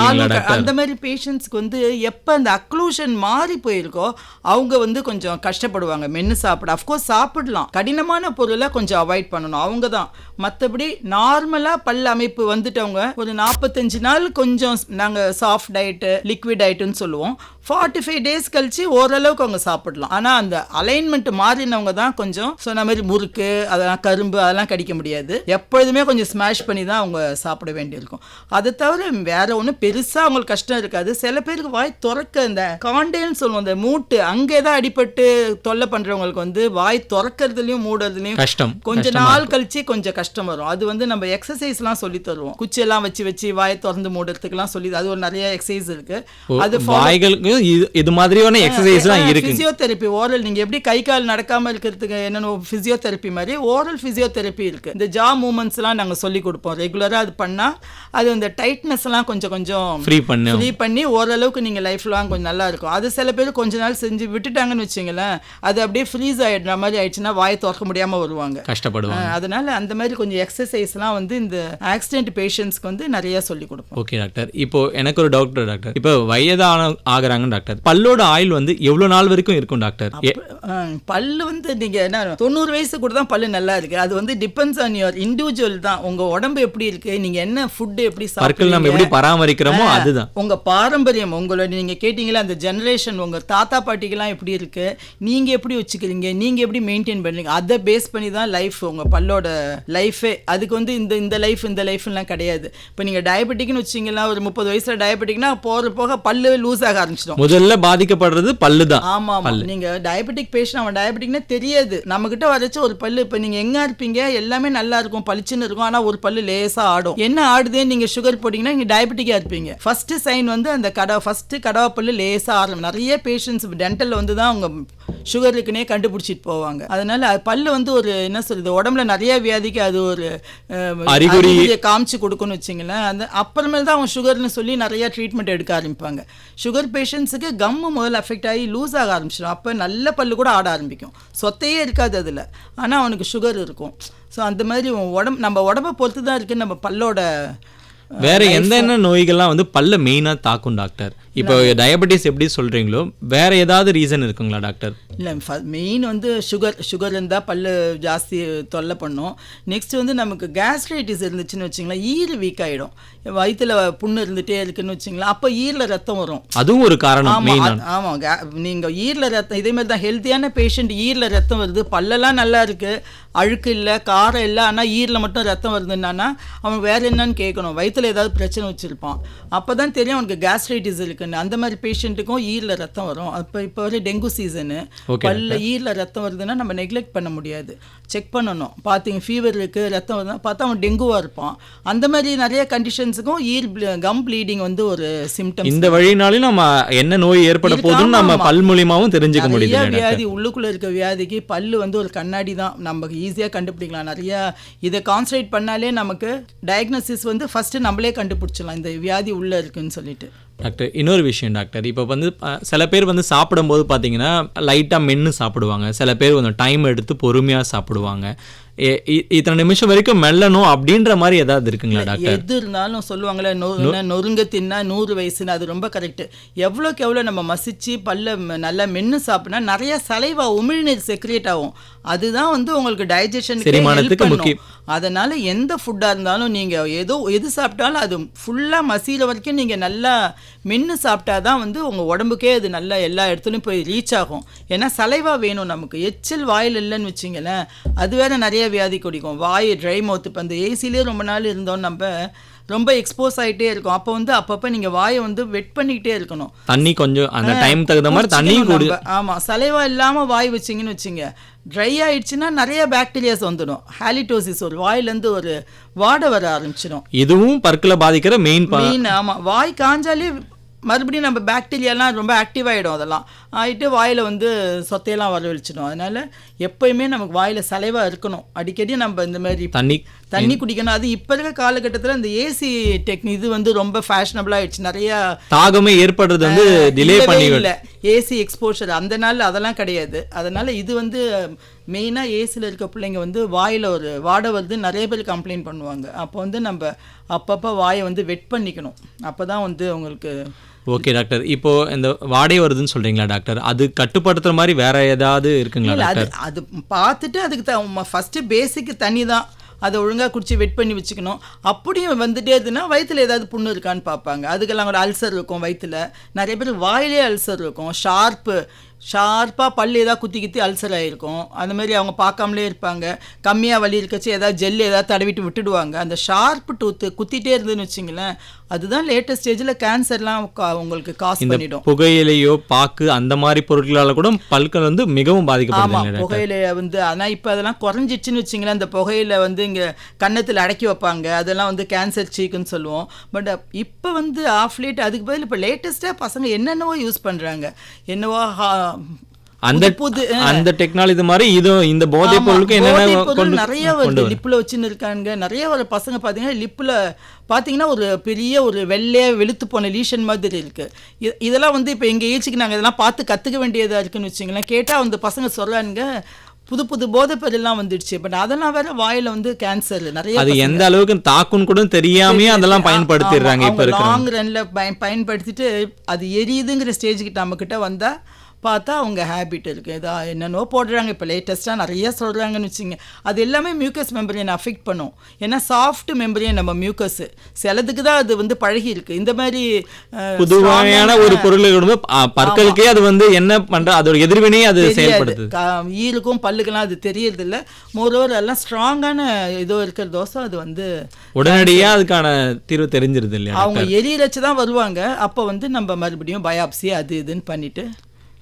அந்த மாதிரி பேஷண்ட்ஸ்க்கு வந்து எப்ப அந்த அக்ளூஷன் மாறி போயிருக்கோ அவங்க வந்து கொஞ்சம் கஷ்டப்படுவாங்க மென்னு சாப்பிட. அஃப்கோர்ஸ் சாப்பிடலாம், கடினமான பொருளை கொஞ்சம் அவாய்ட் பண்ணணும் அவங்க தான். மற்றபடி நார்மலா பல் அமைப்பு வந்துட்டவங்க ஒரு 45 நாள் கொஞ்சம் நாங்க சாஃப்ட் டயட்டு, லிக்விட் டயட்டுன்னு சொல்லுவோம். 45 days கழிச்சு ஓரளவுக்கு அவங்க சாப்பிடலாம். ஆனா அந்த அலைன்மெண்ட் மாறினவங்க தான் கொஞ்சம் சொன்ன மாதிரி முறுக்கு, அதெல்லாம் கரும்பு அதெல்லாம் கடிக்க முடியாது. எப்பொழுதுமே கொஞ்சம் ஸ்மாஷ் பண்ணி தான் அவங்க சாப்பிட வேண்டியிருக்கும். அதை தவிர வேற ஒன்றும் பெருசா அவங்களுக்கு கஷ்டம் இருக்காது. சில பேருக்கு வாய் திறக்க இந்த காண்டேன்னு சொல்லுவோம், இந்த மூட்டு அங்கே தான் அடிபட்டு தொல்லை பண்றவங்களுக்கு வந்து வாய் திறக்கிறதுலையும் மூடுறதுலையும் கஷ்டம், கொஞ்ச நாள் கழிச்சு கொஞ்சம் கஷ்டம் வரும். அது வந்து நம்ம எக்ஸசைஸ்லாம் சொல்லி தருவோம், குச்சியெல்லாம் வச்சு வாயை திறந்து மூடுறதுக்குலாம் சொல்லி, அது ஒரு நிறைய எக்ஸசைஸ் இருக்கு. அது இது மாதிரியான எக்ஸசைஸ்லாம் இருக்கு. பிசியோதெரபி ஓரல், நீங்க எப்படி கை கால் நடக்காம இருக்கிறதுக்கு என்னென்ன பிசியோதெரபி மாதிரி ஓரல் பிசியோதெரபி இருக்கு. இந்த ஜா மூமெண்ட்ஸ்லாம் நாங்கள் சொல்லி கொடுப்போம். ரெகுலராக அது பண்ணால் அது இந்த டைட்னஸ்லாம் கொஞ்சம் ஃப்ரீ பண்ணி ஓரளவுக்கு நீங்கள் லைஃப் லாங் கொஞ்சம் நல்லா இருக்கும். அது சில பேர் கொஞ்ச நாள் செஞ்சு விட்டுட்டாங்கன்னு வச்சுங்களேன், அது அப்படியே ஃப்ரீஸ் ஆகிடுற மாதிரி ஆயிடுச்சுன்னா வாயை திறக்க முடியாமல் வருவாங்க, கஷ்டப்படுவாங்க. அதனால அந்த மாதிரி கொஞ்சம் எக்ஸசைஸ்லாம் வந்து இந்த ஆக்சிடென்ட் பேஷண்ட்ஸ்க்கு வந்து நிறைய சொல்லி கொடுப்போம். ஓகே டாக்டர், இப்போ எனக்கு ஒரு டவுட் டாக்டர். இப்போ வயதான ஆகுறாங்க டாக்டர், பல்லோட ஆயுள் வந்து எவ்வளவு நாள் வரைக்கும் இருக்கும் டாக்டர்? பல்லு வந்து நீங்க என்ன 90 வயசு கூட தான் பல்லு நல்லா இருக்கு. அது வந்து டிபெண்ட்ஸ் ஆன் யுவர் இண்டிவிஜுவல் தான். உங்க உடம்பு எப்படி இருக்கு, நீங்க என்ன ஃபுட் எப்படி பற்கள் நம்ம எப்படி பராமரிக்கிறோமோ அதுதான் உங்க பாரம்பரியம். உங்களோட நீங்க கேட்டீங்களா அந்த ஜெனரேஷன், உங்க தாத்தா பாட்டிக்கெல்லாம் எப்படி இருக்கு, நீங்க எப்படி வச்சுக்கிறீங்க, நீங்க எப்படி மெயின்டைன் பண்றீங்க, அதை பேஸ் பண்ணி தான் லைஃப், உங்க பல்லோட லைஃபே. அதுக்கு வந்து இந்த லைஃப்லாம் கிடையாது. இப்போ நீங்க டயபெட்டிக்னு வச்சிங்களா, ஒரு 30 வயசுல டயபெட்டிக்னா போக பல்லு லூஸ் ஆக ஆரம்பிச்சிடும். முதல்ல பாதிக்கப்படுறது பல்லு தான். ஆமா, நீங்க டயபெட்டிக் பேஷண்ட், அவன் டயபெட்டிக்னே தெரியாது. நம்ம கிட்ட வரைச்சு ஒரு பல்லு, இப்போ நீங்க எங்க இருப்பீங்க, எல்லாமே நல்லா இருக்கும், பளிச்சுன்னு இருக்கும், ஆனா ஒரு பல்லு லேசா ஆடும். என்ன ஆடுதே, நீங்க சுகர் போட்டீங்கன்னா நீங்க டயபெட்டிக்கா இருப்பீங்க. ஃபர்ஸ்ட் சைன் வந்து அந்த கடவா பல்லு லேசா ஆடும். நிறைய பேஷண்ட்ஸ் டென்டல்ல வந்து தான் அவங்க சுகர் இருக்குன்னே கண்டுபிடிச்சிட்டு போவாங்க. அதனால பல்லு வந்து ஒரு என்ன சொல்றது, உடம்புல நிறைய வியாதிக்கு அது ஒரு அறிகுறியை காமிச்சு கொடுக்கும்னு வச்சுங்களேன். அந்த அப்புறமேல் தான் அவங்க சுகர்னு சொல்லி நிறைய ட்ரீட்மெண்ட் எடுக்க ஆரம்பிப்பாங்க. சுகர் பேஷண்ட்ஸுக்கு கம்மு முதல்ல அஃபெக்ட் ஆகி லூஸ் ஆக ஆரம்பிச்சிடும். அப்போ நல்ல பல்லு கூட ஆட ஆரம்பிக்கும். சொத்தையே இருக்காது அதில், ஆனால் அவனுக்கு சுகர் இருக்கும். ஸோ அந்த மாதிரி நம்ம உடம்பை பொறுத்து தான் இருக்குது நம்ம பல்லோட. வேற என்ன நோய்கள்லாம் வந்து பல்ல மெயினா தாக்கும் டாக்டர்? இப்போ டயபெட்டிஸ் எப்படி சொல்றீங்களோ வேற ஏதாவது ரீசன் இருக்குங்களா டாக்டர்? இல்லை, மெயின் வந்து சுகர் இருந்தால் பல்லு ஜாஸ்தி தொல்லை பண்ணும். நெக்ஸ்ட் வந்து நமக்கு கேஸ்ட்ரைட்டிஸ் இருந்துச்சுன்னு வச்சிங்களேன், ஈறு வீக் ஆகிடும். வயிற்றுல புண்ணு இருந்துகிட்டே இருக்குன்னு வச்சிங்களேன், அப்போ ஈரில் ரத்தம் வரும். அதுவும் ஒரு காரணம். ஆமாம், நீங்கள் ஈரில் ரத்தம் இதேமாதிரி தான். ஹெல்த்தியான பேஷண்ட் ஈரில் ரத்தம் வருது, பல்லெல்லாம் நல்லா இருக்குது, அழுக்கு இல்லை, காரம் இல்லை, ஆனால் ஈரில் மட்டும் ரத்தம் வருதுன்னா அவன் வேறு என்னன்னு கேட்கணும். வயிற்றில் ஏதாவது பிரச்சனை வச்சுருப்பான், அப்போ தான் தெரியும் அவனுக்கு கேஸ்ட்ரைட்டிஸ் இருக்குன்னு. அந்த மாதிரி பேஷண்ட்டுக்கும் ஈரில் ரத்தம் வரும். இப்போ வரை டெங்கு சீசனு, பல்ல ஈரில் ரத்தம் வருதுன்னா நம்ம நெக்லெக்ட் பண்ண முடியாது, செக் பண்ணணும். பார்த்தீங்க ஃபீவர் இருக்குது, ரத்தம் வருதுன்னா பார்த்தா அவன் டெங்குவாக இருப்பான். அந்த மாதிரி நிறைய கண்டிஷன்ஸுக்கும் கம் ப்ளீடிங் வந்து ஒரு சிம்டம். இந்த வழினாலும் நம்ம என்ன நோய் ஏற்பட போதுன்னு நம்ம பல் மூலியமாவும் தெரிஞ்சுக்க முடியும். வியாதி உள்ளுக்குள்ளே இருக்க வியாதிக்கு பல்லு வந்து ஒரு கண்ணாடி தான், நம்ம ஈஸியாக கண்டுபிடிக்கலாம். நிறைய இதை கான்சன்ட்ரேட் பண்ணாலே நமக்கு டயக்னோசிஸ் வந்து ஃபஸ்ட்டு நம்மளே கண்டுபிடிச்சிடலாம் இந்த வியாதி உள்ளே இருக்குன்னு சொல்லிட்டு. டாக்டர், இன்னொரு விஷயம் டாக்டர், இப்போ வந்து சில பேர் வந்து சாப்பிடும்போது பார்த்தீங்கன்னா லைட்டாக மென்று சாப்பிடுவாங்க, சில பேர் கொஞ்சம் டைம் எடுத்து பொறுமையாக சாப்பிடுவாங்க. இத்தனை நிமிஷம் வரைக்கும் மெல்லணும் அப்படின்ற மாதிரி ஏதாவது இருக்குங்களா டாக்டர்? எது இருந்தாலும் சொல்லுவாங்களே, நொறுங்க தின்னா 100 வயசுன்னு, அது ரொம்ப கரெக்ட். எவ்வளோக்கு எவ்வளோ நம்ம மசிச்சு பல்ல நல்லா மென்று சாப்பிட்னா நிறைய சலைவா உமிழ்நீர் செக்ரியேட் ஆகும். அதுதான் வந்து உங்களுக்கு டைஜஷன் செரிமானத்துக்கு முக்கியம். அதனால எந்த ஃபுட்டாக இருந்தாலும் நீங்கள் எது சாப்பிட்டாலும் அது ஃபுல்லாக மசிகிற வரைக்கும் நீங்கள் நல்லா மென்று சாப்பிட்டா தான் வந்து உங்கள் உடம்புக்கே அது நல்லா எல்லா இடத்துலையும் போய் ரீச் ஆகும். ஏன்னா சலைவா வேணும் நமக்கு. எச்சில் வாயில் இல்லைன்னு வச்சிங்களேன், அது வேற நிறைய வியாதி குடிக்கும். வாய் ட்ரை மவுத். இப்போ அந்த ஏசிலே ரொம்ப நாள் இருந்தோம், நம்ம ரொம்ப எக்ஸ்போஸ் ஆகிட்டே இருக்கும். அப்போ வந்து அப்பப்போ நீங்கள் வாயை வந்து வெட் பண்ணிக்கிட்டே இருக்கணும். தண்ணி கொஞ்சம் அந்த டைம் தகுந்த மாதிரி தண்ணியும் குடி. ஆமாம், சலைவா இல்லாமல் வாய் வச்சிங்கன்னு வச்சிங்க, ட்ரை ஆயிடுச்சுன்னா நிறைய பாக்டீரியாஸ் வந்துடும். ஹாலிடோசிஸ், ஒரு வாயிலேருந்து ஒரு வாடை வர ஆரம்பிச்சிடும். இதுவும் பற்களை பாதிக்கிற மெயின். ஆமாம், வாய் காஞ்சாலே மறுபடியும் நம்ம பாக்டீரியாலாம் ரொம்ப ஆக்டிவ் ஆகிடும். அதெல்லாம் ஆகிட்டு வாயில் வந்து சொத்தையெல்லாம் வரவழிச்சிடும். அதனால் எப்போயுமே நமக்கு வாயில் சலைவா இருக்கணும். அடிக்கடி நம்ம இந்த மாதிரி தண்ணி குடிக்கணும். அது இப்போ இருக்க காலகட்டத்தில் இந்த ஏசி இது வந்து ரொம்ப ஃபேஷனபிளாக ஆயிடுச்சு. நிறையா தாகமே ஏற்படுறது வந்து டிலே பண்ணி இல்லை, ஏசி எக்ஸ்போஷர் அந்த நாள் அதெல்லாம் கிடையாது. அதனால் இது வந்து மெயினாக ஏசியில் இருக்க பிள்ளைங்க வந்து வாயில் ஒரு வாடை வருது, நிறைய பேர் கம்ப்ளைண்ட் பண்ணுவாங்க. அப்போ வந்து நம்ம அப்பப்போ வாயை வந்து வெட் பண்ணிக்கணும். அப்போ தான் வந்து உங்களுக்கு. ஓகே டாக்டர், இப்போ இந்த வாடை வருதுன்னு சொல்றீங்களா டாக்டர், அது கட்டுப்படுத்துற மாதிரி வேற ஏதாவது இருக்குங்களா டாக்டர்? அது பார்த்துட்டு அதுக்கு ஃபர்ஸ்ட் பேசிக் தண்ணி தான், அதை ஒழுங்காக குடிச்சு வெட் பண்ணி வச்சுக்கணும். அப்படியும் வந்துட்டே இருந்துன்னா வயிற்றுல ஏதாவது புண்ணு இருக்கான்னு பார்ப்பாங்க. அதுக்கெல்லாம் கூட அல்சர் இருக்கும் வயிற்றுல. நிறைய பேர் வாயிலே அல்சர் இருக்கும், ஷார்ப்பாக பல் ஏதாவது குத்தி அல்சர் ஆகிருக்கும். அந்த மாதிரி அவங்க பார்க்காமலே இருப்பாங்க. கம்மியாக வலி இருக்கச்சு ஏதாவது ஜெல் ஏதாவது தடவிட்டு விட்டுடுவாங்க. அந்த ஷார்ப்பு டூத்து குத்திட்டே இருந்துன்னு வச்சிங்களேன், அதுதான் லேட்டஸ்ட் ஸ்டேஜில் கேன்சர்லாம் உங்களுக்கு காசு பண்ணிடும். புகையிலையோ பாக்கு அந்த மாதிரி பொருட்களால் கூட பல்கள் வந்து மிகவும் பாதிக்கப்படுது. ஆமாம், புகையில வந்து ஆனால் இப்போ அதெல்லாம் குறைஞ்சிச்சுன்னு வச்சிங்களேன். அந்த புகையில வந்து இங்கே கன்னத்தில் அடக்கி வைப்பாங்க, அதெல்லாம் வந்து கேன்சர் சீக்குன்னு சொல்லுவோம். பட் இப்போ வந்து ஆஃப் லேட் அதுக்கு பதில் இப்போ லேட்டஸ்ட்டாக பசங்க என்னென்னவோ யூஸ் பண்ணுறாங்க. என்னவோ அந்த புது அந்த டெக்னாலஜி மாதிரி இதுவும் இந்த போதைப் பொருளுக்கு என்னென்ன நிறைய வருது. லிப்ல வச்சுன்னு இருக்காங்க நிறைய ஒரு பசங்க பாத்தீங்கன்னா லிப்ல பாத்தீங்கன்னா ஒரு பெரிய ஒரு வெள்ளையா வெளுத்து போன லீஷன் மாதிரி இருக்கு. இதெல்லாம் வந்து இப்ப எங்க ஏஜுக்கு நாங்க இதெல்லாம் பார்த்து கத்துக்க வேண்டியதா இருக்குன்னு வச்சுங்களேன். கேட்டா அந்த பசங்க சொல்றாங்க புது புது போதைப்பொருள் எல்லாம் வந்துடுச்சு. பட் அதெல்லாம் வேற வாயில வந்து கேன்சர் நிறைய, அது எந்த அளவுக்கு தாக்குன்னு கூட தெரியாமயே அதெல்லாம் பயன்படுத்திடுறாங்க. இப்ப இருக்க லாங் ரன்ல பயன்படுத்திட்டு அது எரியுதுங்கிற ஸ்டேஜுக்கு நம்ம கிட்ட வந்தா பார்த்தா அவங்க ஹேபிட் இருக்குது. இதா என்னென்னோ போடுறாங்க. இப்போ லேட்டஸ்ட்டாக நிறைய சொல்கிறாங்கன்னு வச்சுங்க. அது எல்லாமே மியூக்கஸ் மெம்பரியனை அஃபெக்ட் பண்ணும். ஏன்னா சாஃப்ட் மெம்பரியன் நம்ம மியூக்கஸ் சிலதுக்கு தான் அது வந்து பழகி இருக்கு. இந்த மாதிரி புதுமையான ஒரு பொருள் பற்களுக்கே அது வந்து என்ன பண்ற அதோட எதிர்வினையே அது செயல்படுது. ஈருக்கும் பல்லுக்கெல்லாம் அது தெரியறது இல்லை. மோரோவர் எல்லாம் ஸ்ட்ராங்கான இதோ இருக்கிறதோசம் அது வந்து உடனடியாக அதுக்கான தீர்வு தெரிஞ்சிருது இல்லையா? அவங்க எரியச்சு தான் வருவாங்க. அப்போ வந்து நம்ம மறுபடியும் பயாப்சி அது இதுன்னு பண்ணிட்டு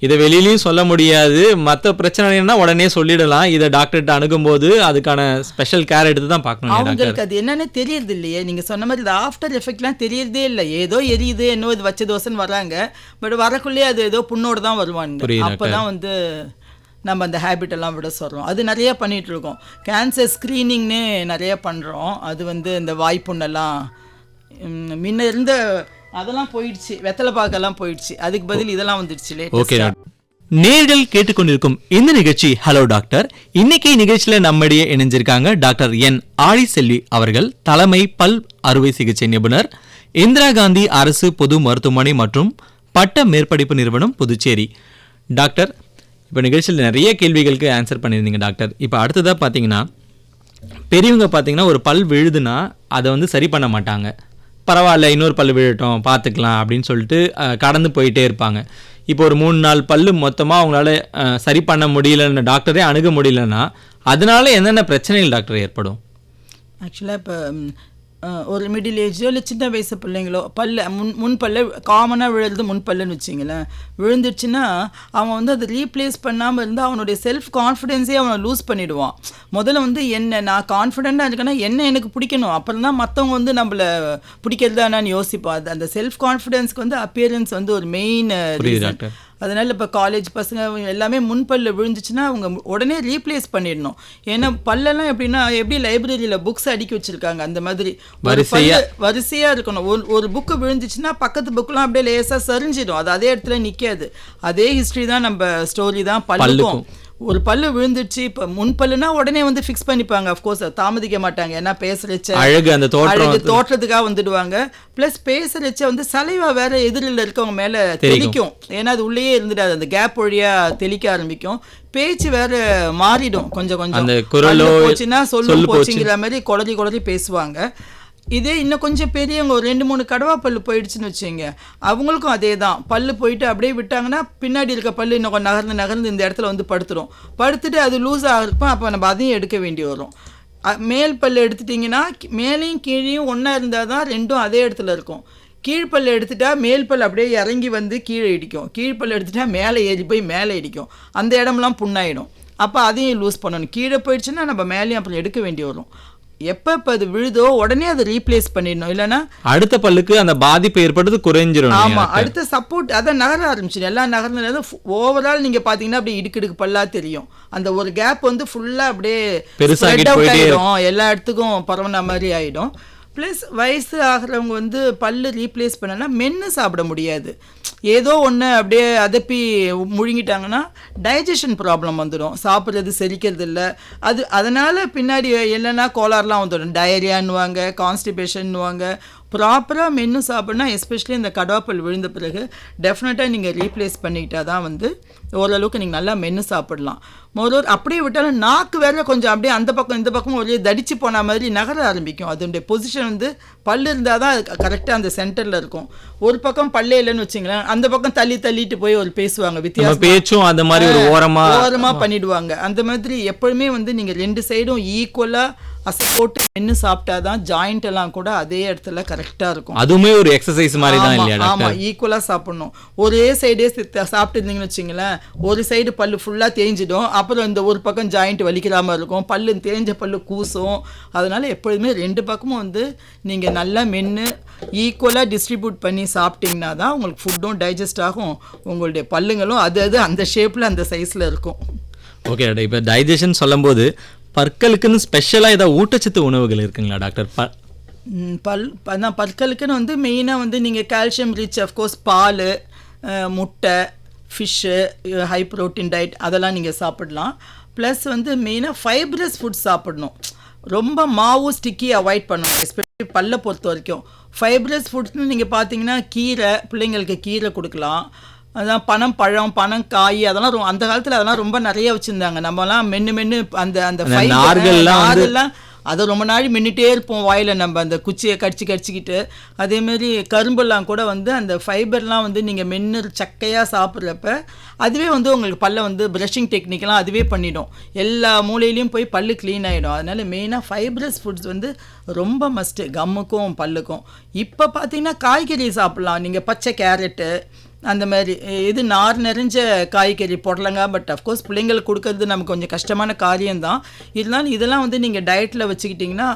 இதை வெளியிலையும் சொல்ல முடியாது. மற்ற பிரச்சனைனா உடனே சொல்லிடலாம். இதை டாக்டர்கிட்ட அணுகும்போது அதுக்கான ஸ்பெஷல் கேர் எடுத்து தான் பார்க்கணும். அவங்களுக்கு அது என்னன்னு தெரியறது இல்லையே. நீங்க சொன்ன மாதிரி இது ஆஃப்டர் எஃபெக்ட்லாம் தெரியறதே இல்லை. ஏதோ எரியுது என்னோ இது வச்ச தோசைன்னு வராங்க. பட் வரக்குள்ளேயே அது ஏதோ புண்ணோடு தான் வருவாங்க. அப்போதான் வந்து நம்ம அந்த ஹேபிட் எல்லாம் விட சொல்கிறோம். அது நிறைய பண்ணிட்டு இருக்கோம். கேன்சர் ஸ்க்ரீனிங்னு நிறைய பண்ணுறோம். அது வந்து இந்த வாய்ப்புண்ணெல்லாம் முன்ன இருந்த அதெல்லாம் போயிடுச்சு. வெத்தலை பாக்கெல்லாம் போயிடுச்சு. அதுக்கு பதில் இதெல்லாம் வந்துடுச்சு. ஓகே, நேர்கள் கேட்டுக்கொண்டிருக்கும் இந்த நிகழ்ச்சி ஹலோ டாக்டர். இன்னைக்கு நிகழ்ச்சியில நம்மிடையே இணைஞ்சிருக்காங்க டாக்டர் என் ஆழிசெல்வி அவர்கள், தலைமை பல் அறுவை சிகிச்சை நிபுணர், இந்திரா காந்தி அரசு பொது மருத்துவமனை மற்றும் பட்ட மேற்படிப்பு நிறுவனம், புதுச்சேரி. டாக்டர், இப்போ நிகழ்ச்சியில் நிறைய கேள்விகளுக்கு ஆன்சர் பண்ணியிருந்தீங்க டாக்டர். இப்போ அடுத்ததாக பார்த்தீங்கன்னா பெரியவங்க பார்த்தீங்கன்னா ஒரு பல் விழுதுன்னா அதை வந்து சரி பண்ண மாட்டாங்க. பரவாயில்ல இன்னொரு பல் விழட்டும் பார்த்துக்கலாம் அப்படின்னு சொல்லிட்டு கடந்து போயிட்டே இருப்பாங்க. இப்போ ஒரு 3-4 பல்லு மொத்தமாக அவங்களால சரி பண்ண முடியலன்னு டாக்டரே அணுக முடியலன்னா அதனால என்னென்ன பிரச்சனைகள் டாக்டர் ஏற்படும்? ஆக்சுவலாக இப்போ ஒரு மிடில் ஏஜோ இல்லை சின்ன வயசு பிள்ளைங்களோ பல்ல முன்பல்ல காமனாக விழுறது முன்பல்லுன்னு வச்சிங்களேன். விழுந்துடுச்சுன்னா அவன் வந்து அதை ரீப்ளேஸ் பண்ணாமல் இருந்தால் அவனுடைய செல்ஃப் கான்ஃபிடென்ஸே அவனை லூஸ் பண்ணிவிடுவான். முதல்ல வந்து என்ன நான் கான்ஃபிடென்ட்டாக இருக்கேன்னா என்ன எனக்கு பிடிக்கணும், அப்புறம் தான் மற்றவங்க வந்து நம்மளை பிடிக்கிறதானான்னு யோசிப்பான். அது அந்த செல்ஃப் கான்ஃபிடென்ஸ்க்கு வந்து அப்பியரன்ஸ் வந்து ஒரு மெயின் ரீசன். அதனால் இப்போ காலேஜ் பசங்க எல்லாமே முன்பல்ல விழுந்துச்சுன்னா அவங்க உடனே ரீப்ளேஸ் பண்ணிடணும். ஏன்னா பல்லெல்லாம் எப்படின்னா எப்படி லைப்ரரியில் புக்ஸ் அடுக்கி வச்சுருக்காங்க அந்த மாதிரி வரிசையாக இருக்கணும். ஒரு புக்கு விழுந்துச்சுன்னா பக்கத்து புக்கெலாம் அப்படியே லேசாக சரிஞ்சிடும். அது அதே இடத்துல நிற்காது. அதே ஹிஸ்ட்ரி தான் நம்ம ஸ்டோரி தான் பல்லுக்கும். ஒரு பல்லு விழுந்துச்சு இப்போ முன்பல்லுனா உடனே வந்து ஃபிக்ஸ் பண்ணிப்பாங்க. அஃப்கோர்ஸ் தாமதிக்க மாட்டாங்க. ஏன்னா பேசுறச்ச அழகு அந்த தோற்றத்துக்காக வந்துடுவாங்க. ப்ளஸ் பேசுறச்ச வந்து சலைவா வேற எதிரில் இருக்கவங்க மேலே தெளிக்கும். ஏன்னா அது உள்ளேயே இருந்துடாது. அந்த கேப் வழியா தெளிக்க ஆரம்பிக்கும். பேச்சு வேற மாறிடும். கொஞ்சம் கொஞ்சம் போச்சுன்னா சொல்லு போச்சுங்கிற மாதிரி குளறி பேசுவாங்க. இதே இன்னும் கொஞ்சம் பெரியவங்க ஒரு 2-3 கடவா பல்லு போயிடுச்சுன்னு வச்சுங்க, அவங்களுக்கும் அதே தான். பல்லு போயிட்டு அப்படியே விட்டாங்கன்னா பின்னாடி இருக்க பல்லு இன்னும் நகர்ந்து இந்த இடத்துல வந்து படுத்துட்டு அது லூஸ் ஆகிருப்போம். அப்போ நம்ம அதையும் எடுக்க வேண்டி வரும். மேல் பல்லு எடுத்துட்டிங்கன்னா மேலேயும் கீழேயும் ஒன்றா இருந்தால் தான் ரெண்டும் அதே இடத்துல இருக்கும். கீழ்ப்பல் எடுத்துட்டா மேல் பல் அப்படியே இறங்கி வந்து கீழே இடிக்கும். கீழ்ப்பல் எடுத்துட்டா மேலே ஏறி போய் மேலே இடிக்கும். அந்த இடம்லாம் புண்ணாயிடும். அப்போ அதையும் லூஸ் பண்ணணும். கீழே போயிடுச்சுன்னா நம்ம மேலேயும் அப்புறம் எடுக்க வேண்டி வரும். எப்போ அது விழுதோ உடனே அதை ரீப்ளேஸ் பண்ணிடணும். இல்லைன்னா அடுத்த பல்லுக்கு அந்த பாதிப்பு ஏற்படுறது குறைஞ்சிடும். ஆமாம், அடுத்த சப்போர்ட் அதை நகர ஆரம்பிச்சிடும். எல்லாம் நகர்ந்து ஓவரால் நீங்கள் பார்த்தீங்கன்னா அப்படியே இடுக்கு பல்லாக தெரியும். அந்த ஒரு கேப் வந்து ஃபுல்லாக அப்படியே பெருசாகிடும். எல்லா இடத்துக்கும் பரவன மாதிரி ஆகிடும். ப்ளஸ் வயசு ஆகிறவங்க வந்து பல்லு ரீப்ளேஸ் பண்ணனா மென்று சாப்பிட முடியாது. ஏதோ ஒன்று அப்படியே அதப்பி முழுங்கிட்டாங்கன்னா டைஜஷன் ப்ராப்ளம் வந்துடும். சாப்பிட்றது செரிக்கிறது இல்லை. அதனால் பின்னாடி இல்லைன்னா கோளாறுலாம் வந்துடும். டயரியான்னுவாங்க, கான்ஸ்டிபேஷன்னுவாங்க. ப்ராப்பராக மென்று சாப்பிட்னா எஸ்பெஷலி இந்த கடவாப்பல் விழுந்த பிறகு டெஃபினட்டாக நீங்கள் ரீப்ளேஸ் பண்ணிக்கிட்டா தான் வந்து ஓரளவுக்கு நீங்கள் நல்லா மென்று சாப்பிடலாம். மொதல் அப்படியே விட்டாலும் நாக்கு வேற கொஞ்சம் அப்படியே அந்த பக்கம் இந்த பக்கம் ஒரே தடிச்சு போன மாதிரி நகர ஆரம்பிக்கும். அதனுடைய பொசிஷன் வந்து பல்லு இருந்தால் தான் கரெக்டாக அந்த சென்டரில் இருக்கும். ஒரு பக்கம் பல்லே இல்லைன்னு வச்சிங்களேன், அந்த பக்கம் தள்ளிட்டு போய் ஒரு பேசுவாங்க. வித்தியாசம் பேச்சும் அந்த மாதிரி ஒரு ஓரமாக பண்ணிடுவாங்க. அந்த மாதிரி எப்பொழுதுமே வந்து நீங்கள் 2 சைடும் ஈக்குவலாக அசை போட்டு மென்று சாப்பிட்டா தான் ஜாயிண்ட் எல்லாம் கூட அதே இடத்துல கரெக்டாக இருக்கும். அதுவுமே ஒரு எக்ஸசைஸ் மாதிரி தான் இல்லையா டாக்டர்? ஆமாம், ஈக்குவலாக சாப்பிடணும். ஒரே சைடே சாப்பிட்டு இருந்தீங்கன்னு வச்சிங்களேன், ஒரு சைடு பல்லு ஃபுல்லாக தேஞ்சிடும், அப்புறம் இந்த ஒரு பக்கம் ஜாயிண்ட் வலிக்கிற மாதிரி இருக்கும், பல்லு தேஞ்ச பல்லு கூசும். அதனால் எப்பொழுதுமே 2 பக்கமும் வந்து நீங்கள் நல்லா மென்று ஈக்குவலாக டிஸ்ட்ரிபியூட் பண்ணி சாப்பிட்டீங்கன்னா தான் உங்களுக்கு ஃபுட்டும் டைஜஸ்ட் ஆகும், உங்களுடைய பல்லுங்களும் அது அந்த ஷேப்பில் அந்த சைஸில் இருக்கும். ஓகே டாக்டர், இப்போ டைஜஷன் சொல்லும்போது பற்களுக்குன்னு ஸ்பெஷலாக ஏதாவது ஊட்டச்சத்து உணவுகள் இருக்குங்களா டாக்டர்? பற்களுக்குன்னு வந்து மெயினாக வந்து நீங்கள் கால்சியம் ரிச் அஃப்கோர்ஸ் பால், முட்டை, ஃபிஷ்ஷு, ஹை ப்ரோட்டீன் டயட் அதெல்லாம் நீங்கள் சாப்பிடலாம். ப்ளஸ் வந்து மெயினாக ஃபைப்ரஸ் ஃபுட்ஸ் சாப்பிடணும். ரொம்ப மாவு ஸ்டிக்கி அவாய்ட் பண்ணணும், எஸ்பெஷலி பல்லை பொறுத்த வரைக்கும். ஃபைப்ரஸ் ஃபுட்ஸ்னு நீங்கள் பார்த்தீங்கன்னா கீரை, பிள்ளைங்களுக்கு கீரை கொடுக்கலாம். அதான் பழம், காய் அதெல்லாம் அந்த காலத்தில் அதெல்லாம் ரொம்ப நிறைய வச்சுருந்தாங்க. நம்மலாம் மென்று அந்த நார்கள்லாம் அதை ரொம்ப நாள் மின்னிட்டே இருப்போம் வாயில், நம்ம அந்த குச்சியை கடிச்சிக்கிட்டு. அதேமாரி கரும்பெல்லாம் கூட வந்து அந்த ஃபைபர்லாம் வந்து நீங்கள் மென்று சக்கையாக சாப்பிட்றப்ப அதுவே வந்து உங்களுக்கு பல்லை வந்து ப்ரஷிங் டெக்னிக்கெலாம் அதுவே பண்ணிடும், எல்லா மூலையிலையும் போய் பல்லு க்ளீன் ஆகிடும். அதனால் மெயினாக ஃபைப்ரஸ் ஃபுட்ஸ் வந்து ரொம்ப மஸ்ட்டு கம்முக்கும் பல்லுக்கும். இப்போ பார்த்தீங்கன்னா காய்கறி சாப்பிட்லாம் நீங்கள், பச்சை கேரட்டு அந்த மாதிரி இது நார் நிறைஞ்ச காய்கறி புடலங்காய். பட் அஃப்கோர்ஸ் பிள்ளைங்களுக்கு கொடுக்கறது நமக்கு கொஞ்சம் கஷ்டமான காரியம்தான். இருந்தாலும் இதெல்லாம் வந்து நீங்கள் டயட்டில் வச்சுக்கிட்டிங்கன்னா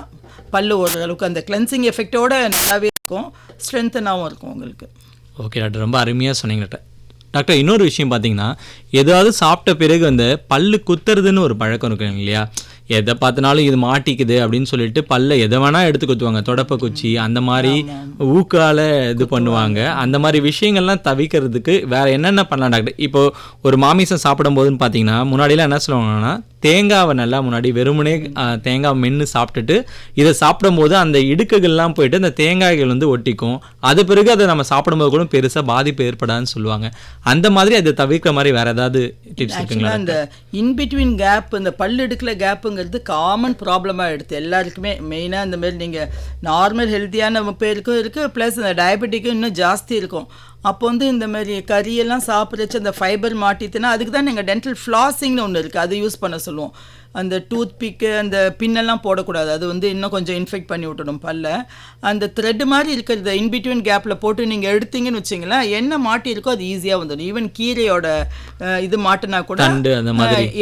பல்லு ஓரளவுக்கு அந்த கிளென்சிங் எஃபெக்டோடு நல்லாவே இருக்கும், ஸ்ட்ரென்த்தனாகவும் இருக்கும் உங்களுக்கு. ஓகே டாக்டர், ரொம்ப அருமையாக சொன்னீங்க டாக்டர். டாக்டர், இன்னொரு விஷயம் பார்த்தீங்கன்னா, ஏதாவது சாப்பிட்ட பிறகு அந்த பல்லு குத்துறதுன்னு ஒரு பழக்கம் இருக்குங்க இல்லையா? எதை பார்த்தினாலும் இது மாட்டிக்குது அப்படின்னு சொல்லிட்டு பல்ல எதை வேணால் எடுத்து குத்துவாங்க, தொடப்ப குச்சி அந்த மாதிரி ஊக்கால் இது பண்ணுவாங்க. அந்த மாதிரி விஷயங்கள்லாம் தவிர்க்கிறதுக்கு வேறு என்னென்ன பண்ணலாம் டாக்டர்? இப்போது ஒரு மாமிசம் சாப்பிடும் போதுன்னு பார்த்தீங்கன்னா, முன்னாடிலாம் என்ன சொல்லுவாங்கன்னா, தேங்காவை நல்லா முன்னாடி வெறுமனே தேங்காய் மென்று சாப்பிட்டுட்டு இதை சாப்பிடும்போது அந்த இடுக்குகள்லாம் போயிட்டு அந்த தேங்காய்கள் வந்து ஒட்டிக்கும், அது பிறகு அதை நம்ம சாப்பிடும்போது கூட பெருசாக பாதிப்பு ஏற்படாதுன்னு சொல்லுவாங்க. அந்த மாதிரி அதை தவிர்க்கிற மாதிரி வேறு ஏதாவது டிப்ஸ் இருக்குங்களா? அந்த இன்பிட்வீன் கேப், இந்த பல்லு எடுக்கல கேப்புங்கிறது காமன் ப்ராப்ளமாக எடுத்து எல்லாருக்குமே. மெயினாக இந்த மாதிரி நீங்கள் நார்மல் ஹெல்த்தியான பேருக்கும் இருக்குது, ப்ளஸ் இந்த டயபெட்டிக்கும் இன்னும் ஜாஸ்தி இருக்கும். அப்போ வந்து இந்த மாதிரி கறியெல்லாம் சாப்பிட்றச்சு அந்த ஃபைபர் மாட்டிட்டுனா அதுக்கு தான் நீங்கள் டென்டல் ஃப்ளாஸிங்னு ஒன்று இருக்குது, அது யூஸ் பண்ண சொல்லுவோம். அந்த டூத் பிக்கு அந்த பின்னெல்லாம் போடக்கூடாது, அது வந்து இன்னும் கொஞ்சம் இன்ஃபெக்ட் பண்ணி விட்டுடும் பல்ல. அந்த த்ரெட் மாதிரி இருக்கிறத இன்பிட்வீன் கேப்பில் போட்டு நீங்கள் எடுத்தீங்கன்னு வச்சிங்களேன், என்ன மாட்டியிருக்கோ அது ஈஸியாக வந்துடும். ஈவன் கீரையோட இது மாட்டினா கூட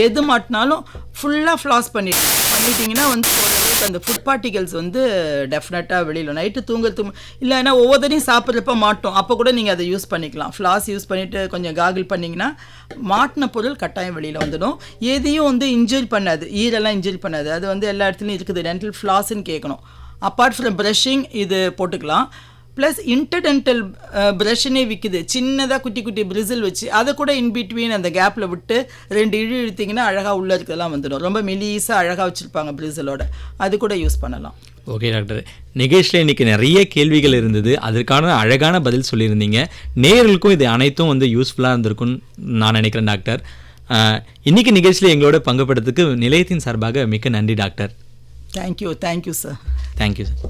எது மாட்டினாலும் ஃபுல்லாக ஃப்ளாஸ் பண்ணிட்டீங்கன்னா வந்து ஓரளவுக்கு அந்த ஃபுட் பார்ட்டிகல்ஸ் வந்து டெஃபினட்டாக வெளியில் நைட்டு தூங்குறது இல்லைன்னா ஒவ்வொருத்தரையும் சாப்பிட்றப்ப மாட்டோம், அப்போ கூட நீங்கள் அதை யூஸ் பண்ணிக்கலாம். ஃப்ளாஸ் யூஸ் பண்ணிவிட்டு கொஞ்சம் காகிள் பண்ணிங்கன்னா மாட்டின பொருள் கட்டாயம் வெளியில் வந்துடும். எதையும் வந்து இன்ஜுரி பண்ணாது, ஈரெல்லாம் இன்ஜுரி பண்ணாது, அது வந்து எல்லா இடத்துலையும் இருக்குது. டென்டல் ஃப்ளாஸ்ன்னு கேட்கணும். அப்பார்ட் ஃப்ரம் ப்ரஷிங் இது போட்டுக்கலாம். ப்ளஸ் இன்டர்டென்டல் ப்ரஷ்னே விற்குது, சின்னதாக குட்டி குட்டி பிரிசில் வச்சு அதை கூட இன்பிட்வீன் அந்த கேப்பில் விட்டு 2 இழுத்திங்கன்னா அழகாக உள்ளே இருக்கிறதெல்லாம் வந்துடும். ரொம்ப மெலிசாக அழகாக வச்சுருப்பாங்க பிரிசிலோட, அது கூட யூஸ் பண்ணலாம். ஓகே டாக்டர், நிகழ்ச்சியில் இன்றைக்கி நிறைய கேள்விகள் இருந்தது, அதற்கான அழகான பதில் சொல்லியிருந்தீங்க. நேயர்களுக்கும் இது அனைத்தும் வந்து யூஸ்ஃபுல்லாக இருந்திருக்குன்னு நான் நினைக்கிறேன் டாக்டர். இன்றைக்கி நிகழ்ச்சியில் எங்களோட பங்குபடுறதுக்கு நிலையத்தின் சார்பாக மிக்க நன்றி doctor. Thank you sir. Thank you sir.